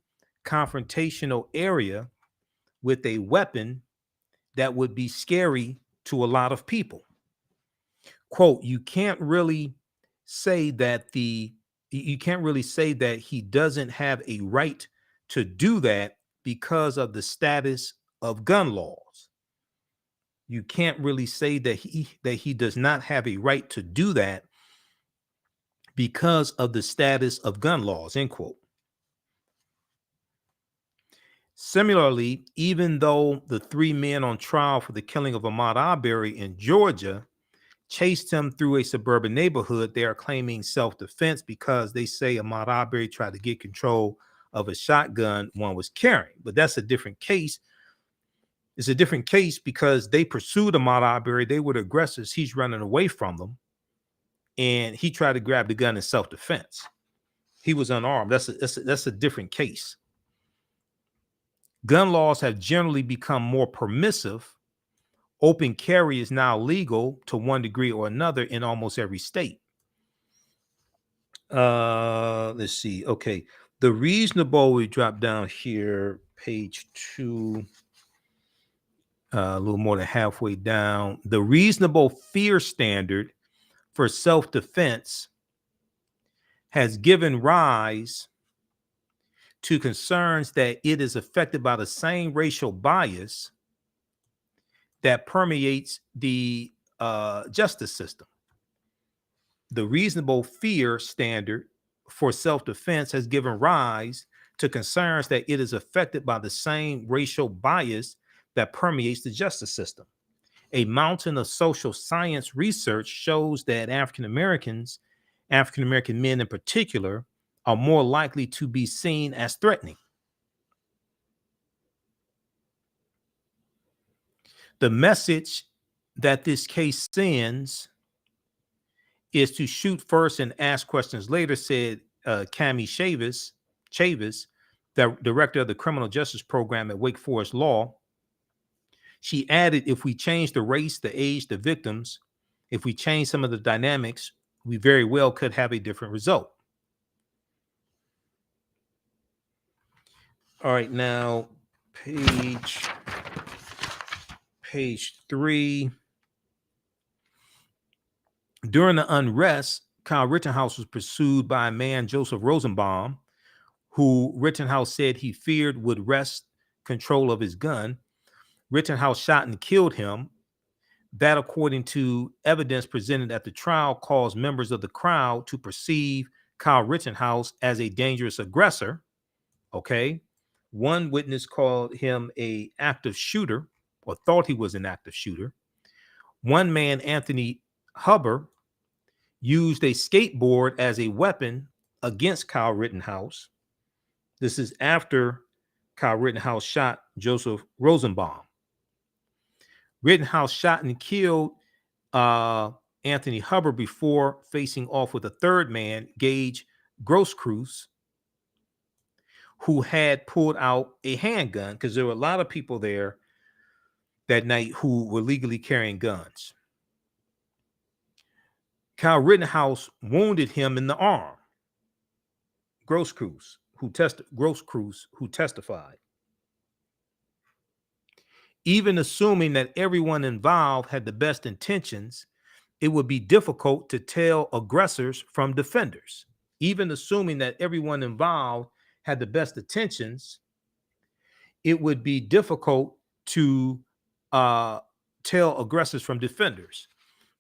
Speaker 1: confrontational area with a weapon that would be scary to a lot of people?" Quote, you can't really say that he doesn't have a right to do that because of the status of gun laws. You can't really say that he does not have a right to do that because of the status of gun laws, end quote. Similarly, even though the 3 men on trial for the killing of Ahmaud Arbery in Georgia chased him through a suburban neighborhood, they are claiming self-defense because they say Ahmaud Arbery tried to get control of a shotgun one was carrying. But that's a different case. It's a different case because they pursued Ahmaud Arbery. They were the aggressors. He's running away from them. And he tried to grab the gun in self-defense. He was unarmed. That's a different case. Gun laws have generally become more permissive. Open carry is now legal to one degree or another in almost every state. Let's see. Okay. The reasonable, we drop down here, page 2, a little more than halfway down. The reasonable fear standard for self-defense has given rise to concerns that it is affected by the same racial bias that permeates the justice system. The reasonable fear standard for self-defense has given rise to concerns that it is affected by the same racial bias that permeates the justice system. A mountain of social science research shows that African American men in particular, are more likely to be seen as threatening. The message that this case sends is to shoot first and ask questions later, said Cami Chavis, the director of the criminal justice program at Wake Forest Law. She added, if we change the race, the age, the victims, if we change some of the dynamics, we very well could have a different result. All right, now page 3. During the unrest, Kyle Rittenhouse was pursued by a man, Joseph Rosenbaum, who Rittenhouse said he feared would wrest control of his gun. Rittenhouse shot and killed him. That, according to evidence presented at the trial, caused members of the crowd to perceive Kyle Rittenhouse as a dangerous aggressor. Okay. One witness called him an active shooter, or thought he was an active shooter. One man, Anthony Hubbard, used a skateboard as a weapon against Kyle Rittenhouse. This is after Kyle Rittenhouse shot Joseph Rosenbaum. Rittenhouse shot and killed Anthony Hubbard before facing off with a third man, Gage Groscrews, who had pulled out a handgun, because there were a lot of people there that night who were legally carrying guns. Kyle Rittenhouse wounded him in the arm. Groscrews, who testified. Even assuming that everyone involved had the best intentions, it would be difficult to tell aggressors from defenders. Even assuming that everyone involved had the best intentions, it would be difficult to tell aggressors from defenders.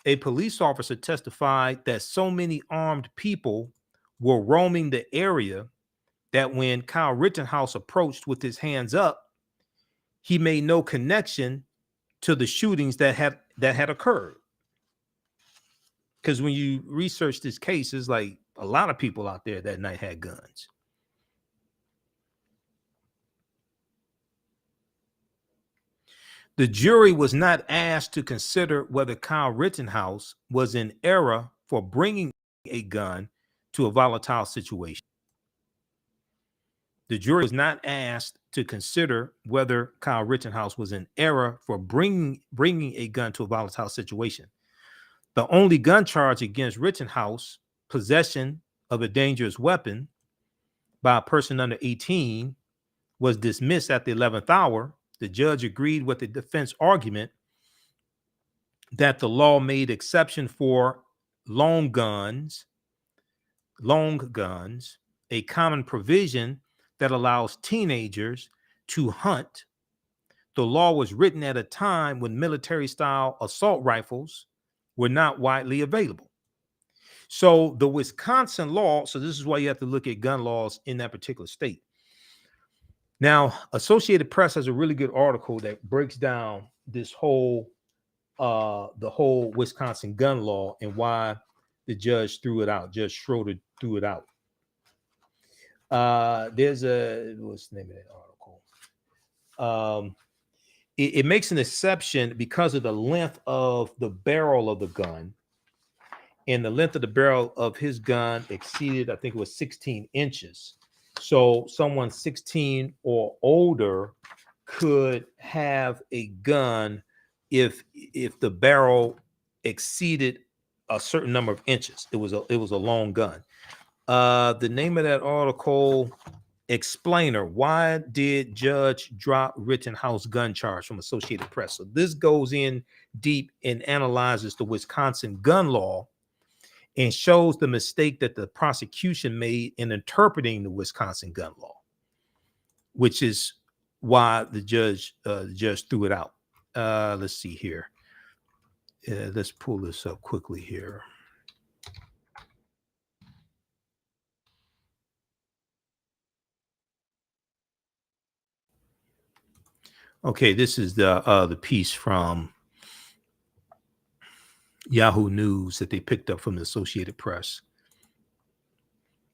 Speaker 1: A police officer testified that so many armed people were roaming the area that when Kyle Rittenhouse approached with his hands up, he made no connection to the shootings that had occurred. Because when you research this case, it's like a lot of people out there that night had guns. The jury was not asked to consider whether Kyle Rittenhouse was in error for bringing a gun to a volatile situation. The jury was not asked to consider whether Kyle Rittenhouse was in error for bringing a gun to a volatile situation. The only gun charge against Rittenhouse, possession of a dangerous weapon by a person under 18, was dismissed at the 11th hour. The judge agreed with the defense argument that the law made exception for long guns, a common provision that allows teenagers to hunt. The law was written at a time when military-style assault rifles were not widely available. So the Wisconsin law, so this is why you have to look at gun laws in that particular state. Now, Associated Press has a really good article that breaks down this whole, the whole Wisconsin gun law and why the judge threw it out. Judge Schroeder threw it out. There's what's the name of that article? It makes an exception because of the length of the barrel of the gun, and the length of the barrel of his gun exceeded, I think it was 16 inches. So someone 16 or older could have a gun if the barrel exceeded a certain number of inches. It was a long gun. The name of that article, Explainer, why did judge drop Rittenhouse gun charge, from Associated Press. So this goes in deep and analyzes the Wisconsin gun law and shows the mistake that the prosecution made in interpreting the Wisconsin gun law, which is why the judge threw it out. Let's see here. Let's pull this up quickly here. Okay, this is the piece from Yahoo News that they picked up from the Associated Press.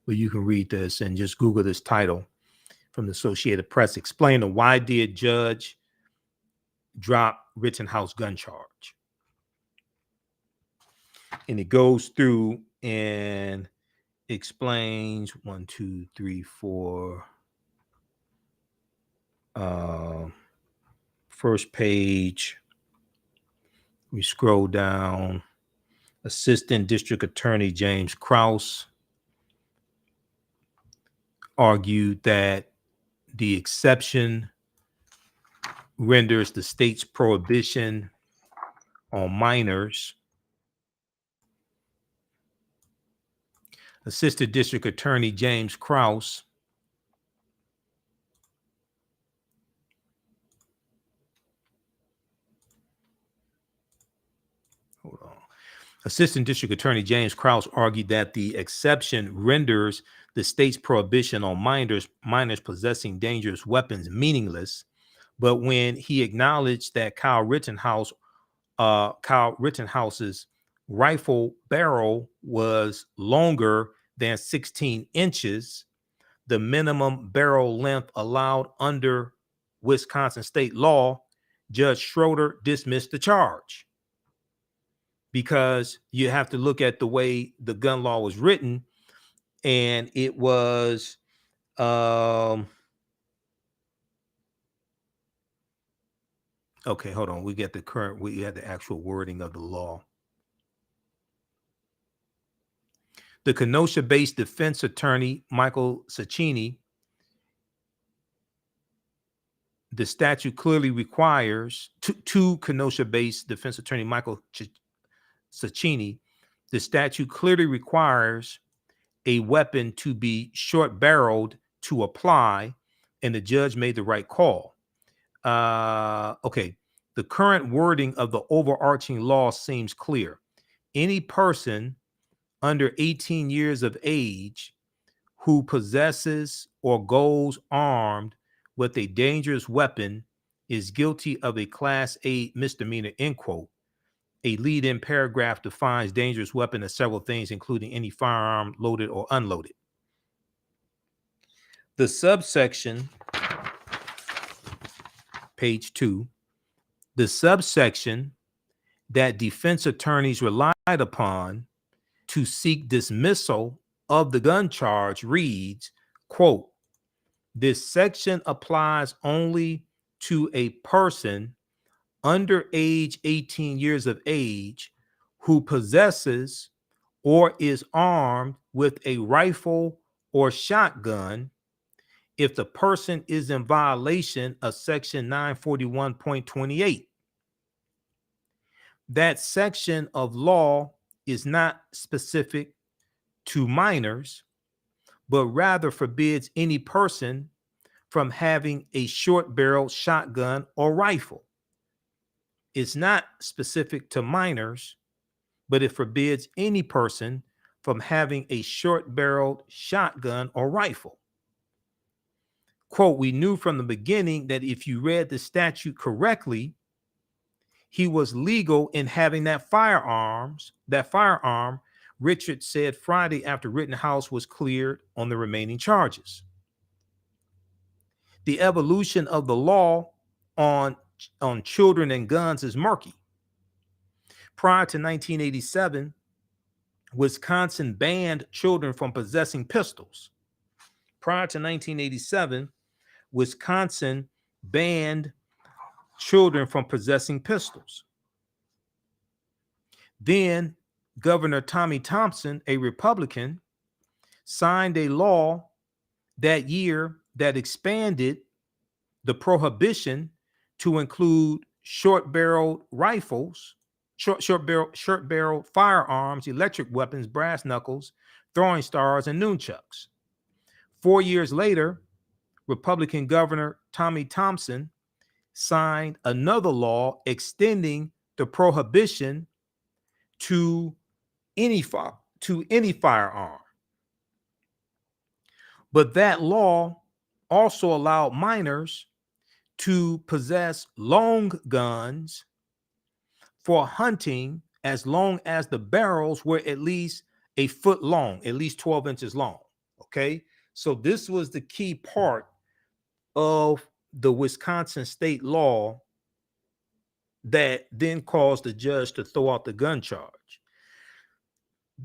Speaker 1: But you can read this and just Google this title from the Associated Press. Explain why did judge drop Rittenhouse gun charge? And it goes through and explains 1, 2, 3, 4. First page, we scroll down. Assistant District Attorney James Krause argued that the exception renders the state's prohibition on minors. Assistant District Attorney James Krause Assistant District Attorney James Krause argued that the exception renders the state's prohibition on minors possessing dangerous weapons meaningless. But when he acknowledged that Kyle Rittenhouse's rifle barrel was longer than 16 inches, the minimum barrel length allowed under Wisconsin state law, Judge Schroeder dismissed the charge. Because you have to look at the way the gun law was written, and it was okay, hold on. We had the actual wording of the law. The Kenosha-based defense attorney Michael Cecchini the statute clearly requires, to Kenosha-based defense attorney Michael Ciccini, the statute clearly requires a weapon to be short-barreled to apply, and the judge made the right call. Okay, the current wording of the overarching law seems clear. Any person under 18 years of age who possesses or goes armed with a dangerous weapon is guilty of a Class A misdemeanor, end quote. A lead-in paragraph defines dangerous weapon as several things, including any firearm loaded or unloaded. The subsection, page 2, the subsection that defense attorneys relied upon to seek dismissal of the gun charge reads, quote, this section applies only to a person under age 18 years of age who possesses or is armed with a rifle or shotgun if the person is in violation of section 941.28. That section of law is not specific to minors, but rather forbids any person from having a short-barreled shotgun or rifle. It's not specific to minors, but it forbids any person from having a short-barreled shotgun or rifle. Quote, we knew from the beginning that if you read the statute correctly, he was legal in having that firearm, Richard said Friday after Rittenhouse was cleared on the remaining charges. The evolution of the law on children and guns is murky. Prior to 1987, Wisconsin banned children from possessing pistols. Prior to 1987, Wisconsin banned children from possessing pistols. Then Governor Tommy Thompson, a Republican, signed a law that year that expanded the prohibition to include short-barreled rifles, short-barreled firearms, electric weapons, brass knuckles, throwing stars, and nunchucks. 4 years later, Republican Governor Tommy Thompson signed another law extending the prohibition to any firearm. But that law also allowed minors to possess long guns for hunting as long as the barrels were at least a foot long, at least 12 inches long. Okay, so this was the key part of the Wisconsin state law that then caused the judge to throw out the gun charge.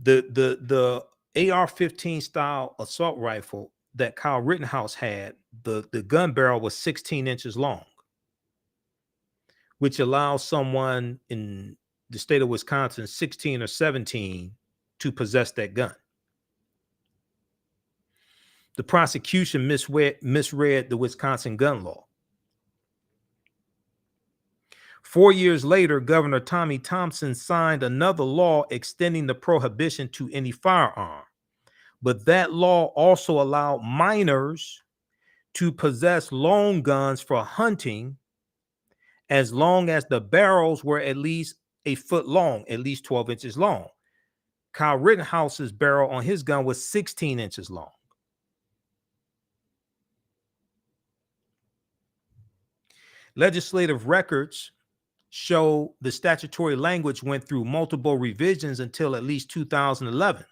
Speaker 1: The AR-15 style assault rifle that Kyle Rittenhouse had, the gun barrel was 16 inches long, which allows someone in the state of Wisconsin, 16 or 17, to possess that gun. The prosecution misread the Wisconsin gun law. 4 years later, Governor Tommy Thompson signed another law extending the prohibition to any firearm. But that law also allowed minors to possess long guns for hunting as long as the barrels were at least a foot long, at least 12 inches long. Kyle Rittenhouse's barrel on his gun was 16 inches long. Legislative records show the statutory language went through multiple revisions until at least 2011.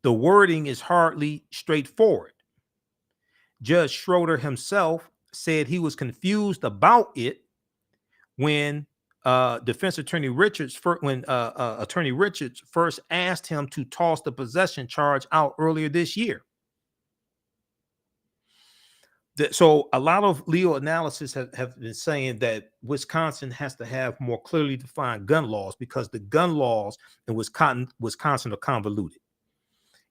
Speaker 1: The wording is hardly straightforward. Judge Schroeder himself said he was confused about it when Attorney Richards first asked him to toss the possession charge out earlier this year. So a lot of legal analysis have been saying that Wisconsin has to have more clearly defined gun laws because the gun laws in Wisconsin are convoluted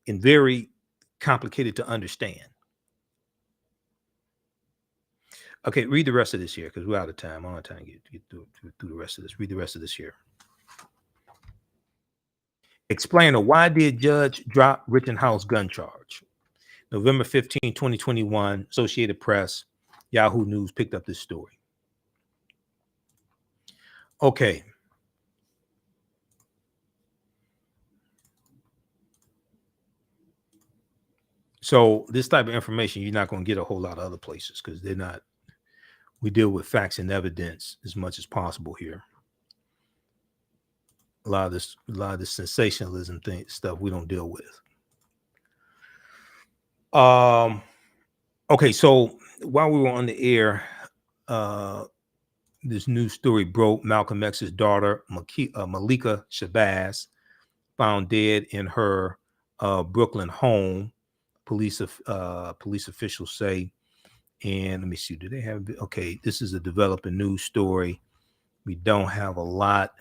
Speaker 1: and very complicated to understand. Okay, read the rest of this here because we're out of time. I'm out of time to get through the rest of this. Read the rest of this here. Explainer, why did judge drop Rittenhouse gun charge? November 15, 2021, Associated Press, Yahoo News picked up this story. Okay. So this type of information, you're not going to get a whole lot of other places because they're not, we deal with facts and evidence as much as possible here. A lot of this sensationalism stuff we don't deal with. Okay, so while we were on the air, this news story broke. Malcolm X's daughter, Malika Shabazz, found dead in her Brooklyn home. Police officials say. And let me see, do they have? Okay, this is a developing news story. We don't have a lot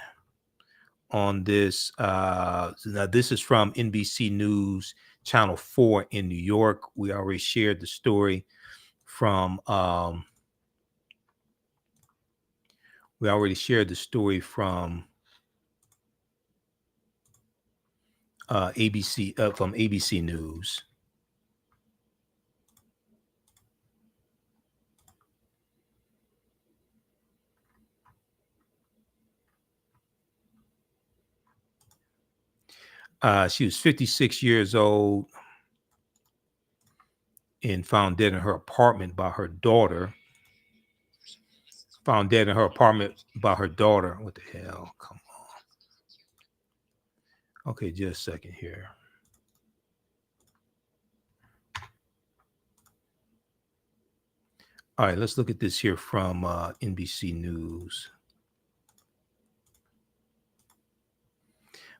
Speaker 1: on this. Now this is from NBC News Channel 4 in New York. We already shared the story from ABC News. She was 56 years old and found dead in her apartment by her daughter. What the hell? Come on. Okay, just a second here. All right, let's look at this here from NBC News.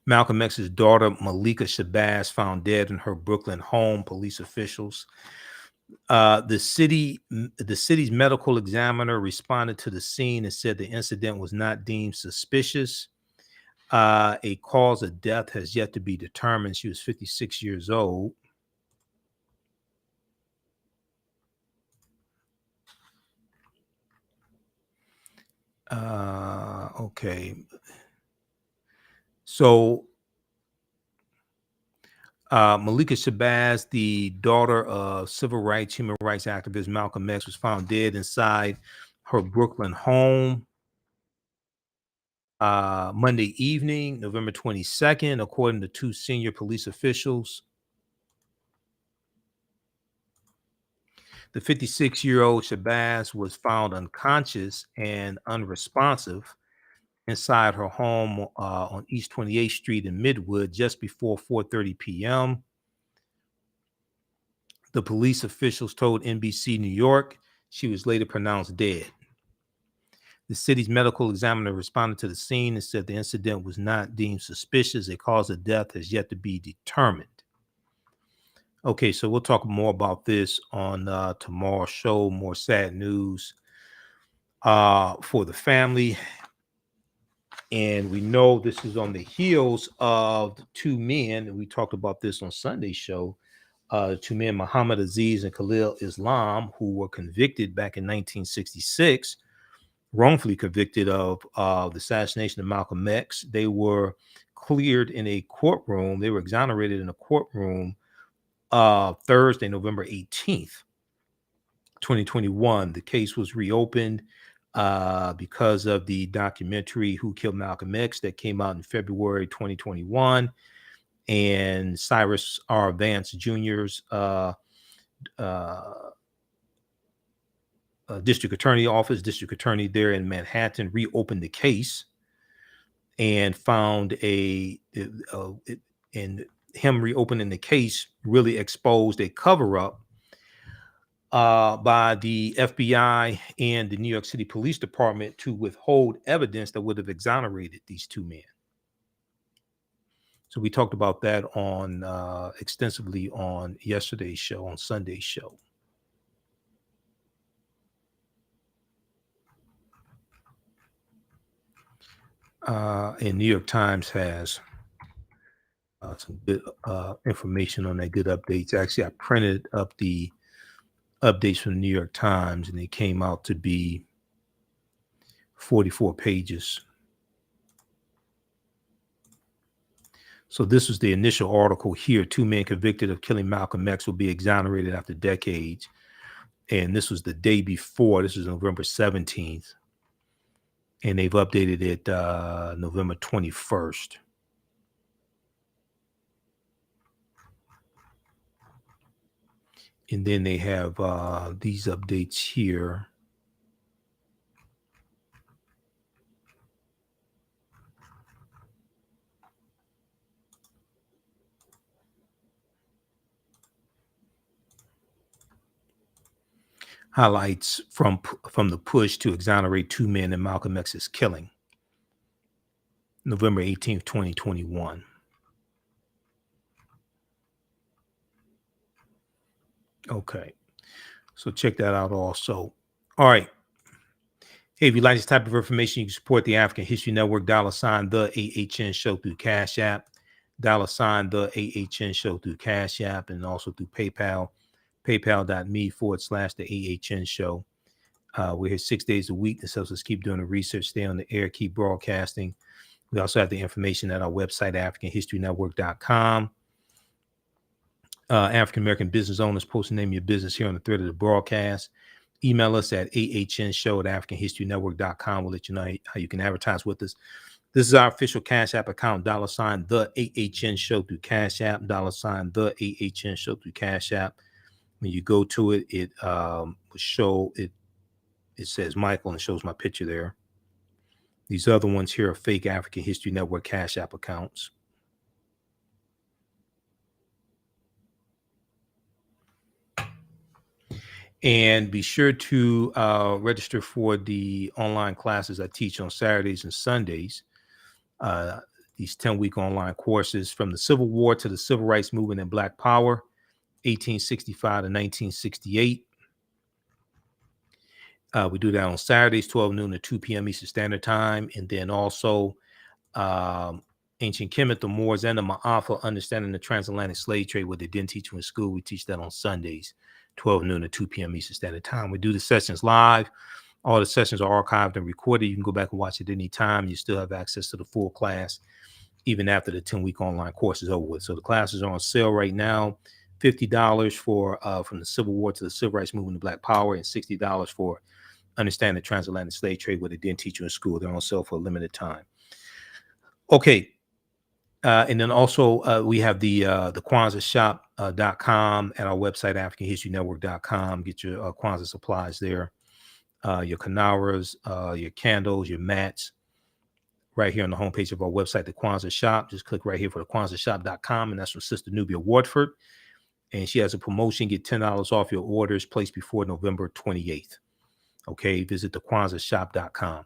Speaker 1: Malcolm X's daughter, Malika Shabazz, found dead in her Brooklyn home, police officials. The city's medical examiner responded to the scene and said the incident was not deemed suspicious. A cause of death has yet to be determined. She was 56 years old. Okay. So Malika Shabazz, the daughter of human rights activist Malcolm X, was found dead inside her Brooklyn home Monday evening, November 22nd, according to two senior police officials. The 56-year-old Shabazz was found unconscious and unresponsive inside her home on East 28th Street in Midwood just before 4:30 p.m. The police officials told NBC New York she was later pronounced dead. The city's medical examiner responded to the scene and said the incident was not deemed suspicious. A cause of death has yet to be determined. Okay, so we'll talk more about this on tomorrow's show. More sad news for the family. And we know this is on the heels of the two men, and we talked about this on Sunday's show, two men, Muhammad Aziz and Khalil Islam, who were convicted back in 1966, wrongfully convicted of the assassination of Malcolm X. They were cleared in a courtroom. They were exonerated in a courtroom Thursday, November 18th, 2021. The case was reopened because of the documentary Who Killed Malcolm X that came out in February 2021, and Cyrus R. Vance Jr.'s district attorney there in Manhattan, reopened the case and found and him reopening the case really exposed a cover-up by the FBI and the New York City Police Department to withhold evidence that would have exonerated these two men. So we talked about that on extensively on yesterday's show, on Sunday's show. And New York Times has some good information on that, good updates. Actually, I printed up the updates from the New York Times, and they came out to be 44 pages. So this was the initial article here. 2 men convicted of killing Malcolm X will be exonerated after decades. And this was the day before. This is November 17th. And they've updated it November 21st. And then they have these updates here. Highlights from the push to exonerate 2 men in Malcolm X's killing. November 18th, 2021. Okay. So check that out also. All right. Hey, if you like this type of information, you can support the African History Network, $ the AHN Show through Cash App, $ the AHN Show through Cash App, and also through PayPal, paypal.me/the AHN Show. We're here 6 days a week. This helps us keep doing the research, stay on the air, keep broadcasting. We also have the information at our website, AfricanHistoryNetwork.com. African American business owners, post the name of your business here on the thread of the broadcast. Email us at ahnshow@AfricanHistoryNetwork.com. We'll let you know how you can advertise with us. This is our official Cash App account, $ the AHN Show through Cash App, $ the AHN Show through Cash App. When you go to it, it will show it. It says Michael and shows my picture there. These other ones here are fake African History Network Cash App accounts. And be sure to register for the online classes I teach on Saturdays and Sundays. These 10-week online courses from the Civil War to the Civil Rights Movement and Black Power, 1865 to 1968. We do that on Saturdays, 12 noon to 2 p.m. Eastern Standard Time. And then also Ancient Kemet, the Moors, and the Ma'afa, Understanding the Transatlantic Slave Trade, what they didn't teach you in school. We teach that on Sundays, 12 noon to 2 p.m. Eastern Standard Time. We do the sessions live. All the sessions are archived and recorded. You can go back and watch it any time. You still have access to the full class, even after the 10-week online course is over with. So the classes are on sale right now. $50 for from the Civil War to the Civil Rights Movement and Black Power, and $60 for Understanding the Transatlantic Slave Trade, what they didn't teach you in school. They're on sale for a limited time. Okay. And then also we have the KwanzaaShop.com at our website, AfricanHistoryNetwork.com. Get your Kwanzaa supplies there. Your kanaras, your candles, your mats, right here on the homepage of our website, the Kwanzaa Shop. Just click right here for the KwanzaaShop.com, and that's from Sister Nubia Wardford. And she has a promotion. Get $10 off your orders placed before November 28th. Okay, visit the KwanzaaShop.com. All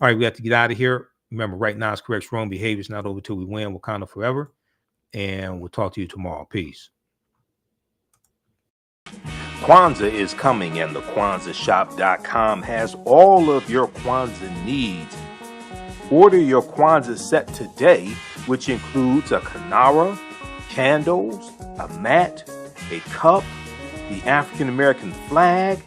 Speaker 1: right, we have to get out of here. Remember, right now is correct. Wrong behavior is not over till we win. Wakanda forever. And we'll talk to you tomorrow. Peace. Kwanzaa is coming, and the KwanzaaShop.com has all of your Kwanzaa needs. Order your Kwanzaa set today, which includes a Kanara, candles, a mat, a cup, the African American flag,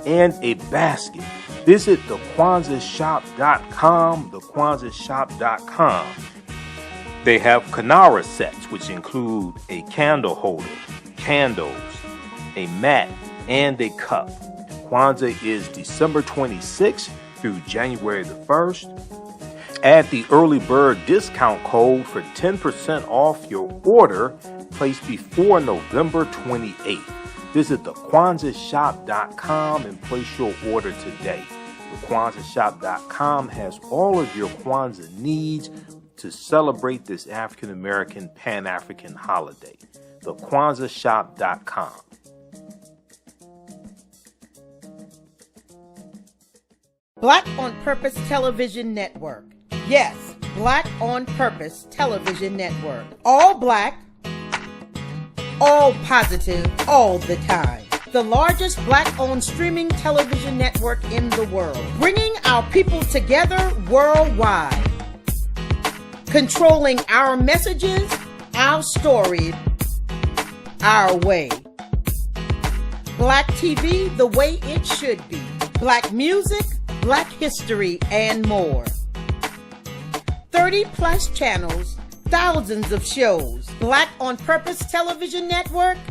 Speaker 1: and a basket. Visit the KwanzaaShop.com, the KwanzaaShop.com. They have Kanara sets, which include a candle holder, candles, a mat, and a cup. Kwanzaa is December 26th through January the 1st. Add the early bird discount code for 10% off your order placed before November 28th. Visit the KwanzaaShop.com and place your order today. The KwanzaaShop.com has all of your Kwanzaa needs to celebrate this African American Pan-African holiday. The KwanzaaShop.com.
Speaker 19: Black on Purpose Television Network. Yes, Black on Purpose Television Network. All black, all positive, all the time. The largest black-owned streaming television network in the world. Bringing our people together worldwide. Controlling our messages, our stories, our way. Black TV the way it should be. Black music, Black history, and more. 30 plus channels, thousands of shows. Black on Purpose Television Network,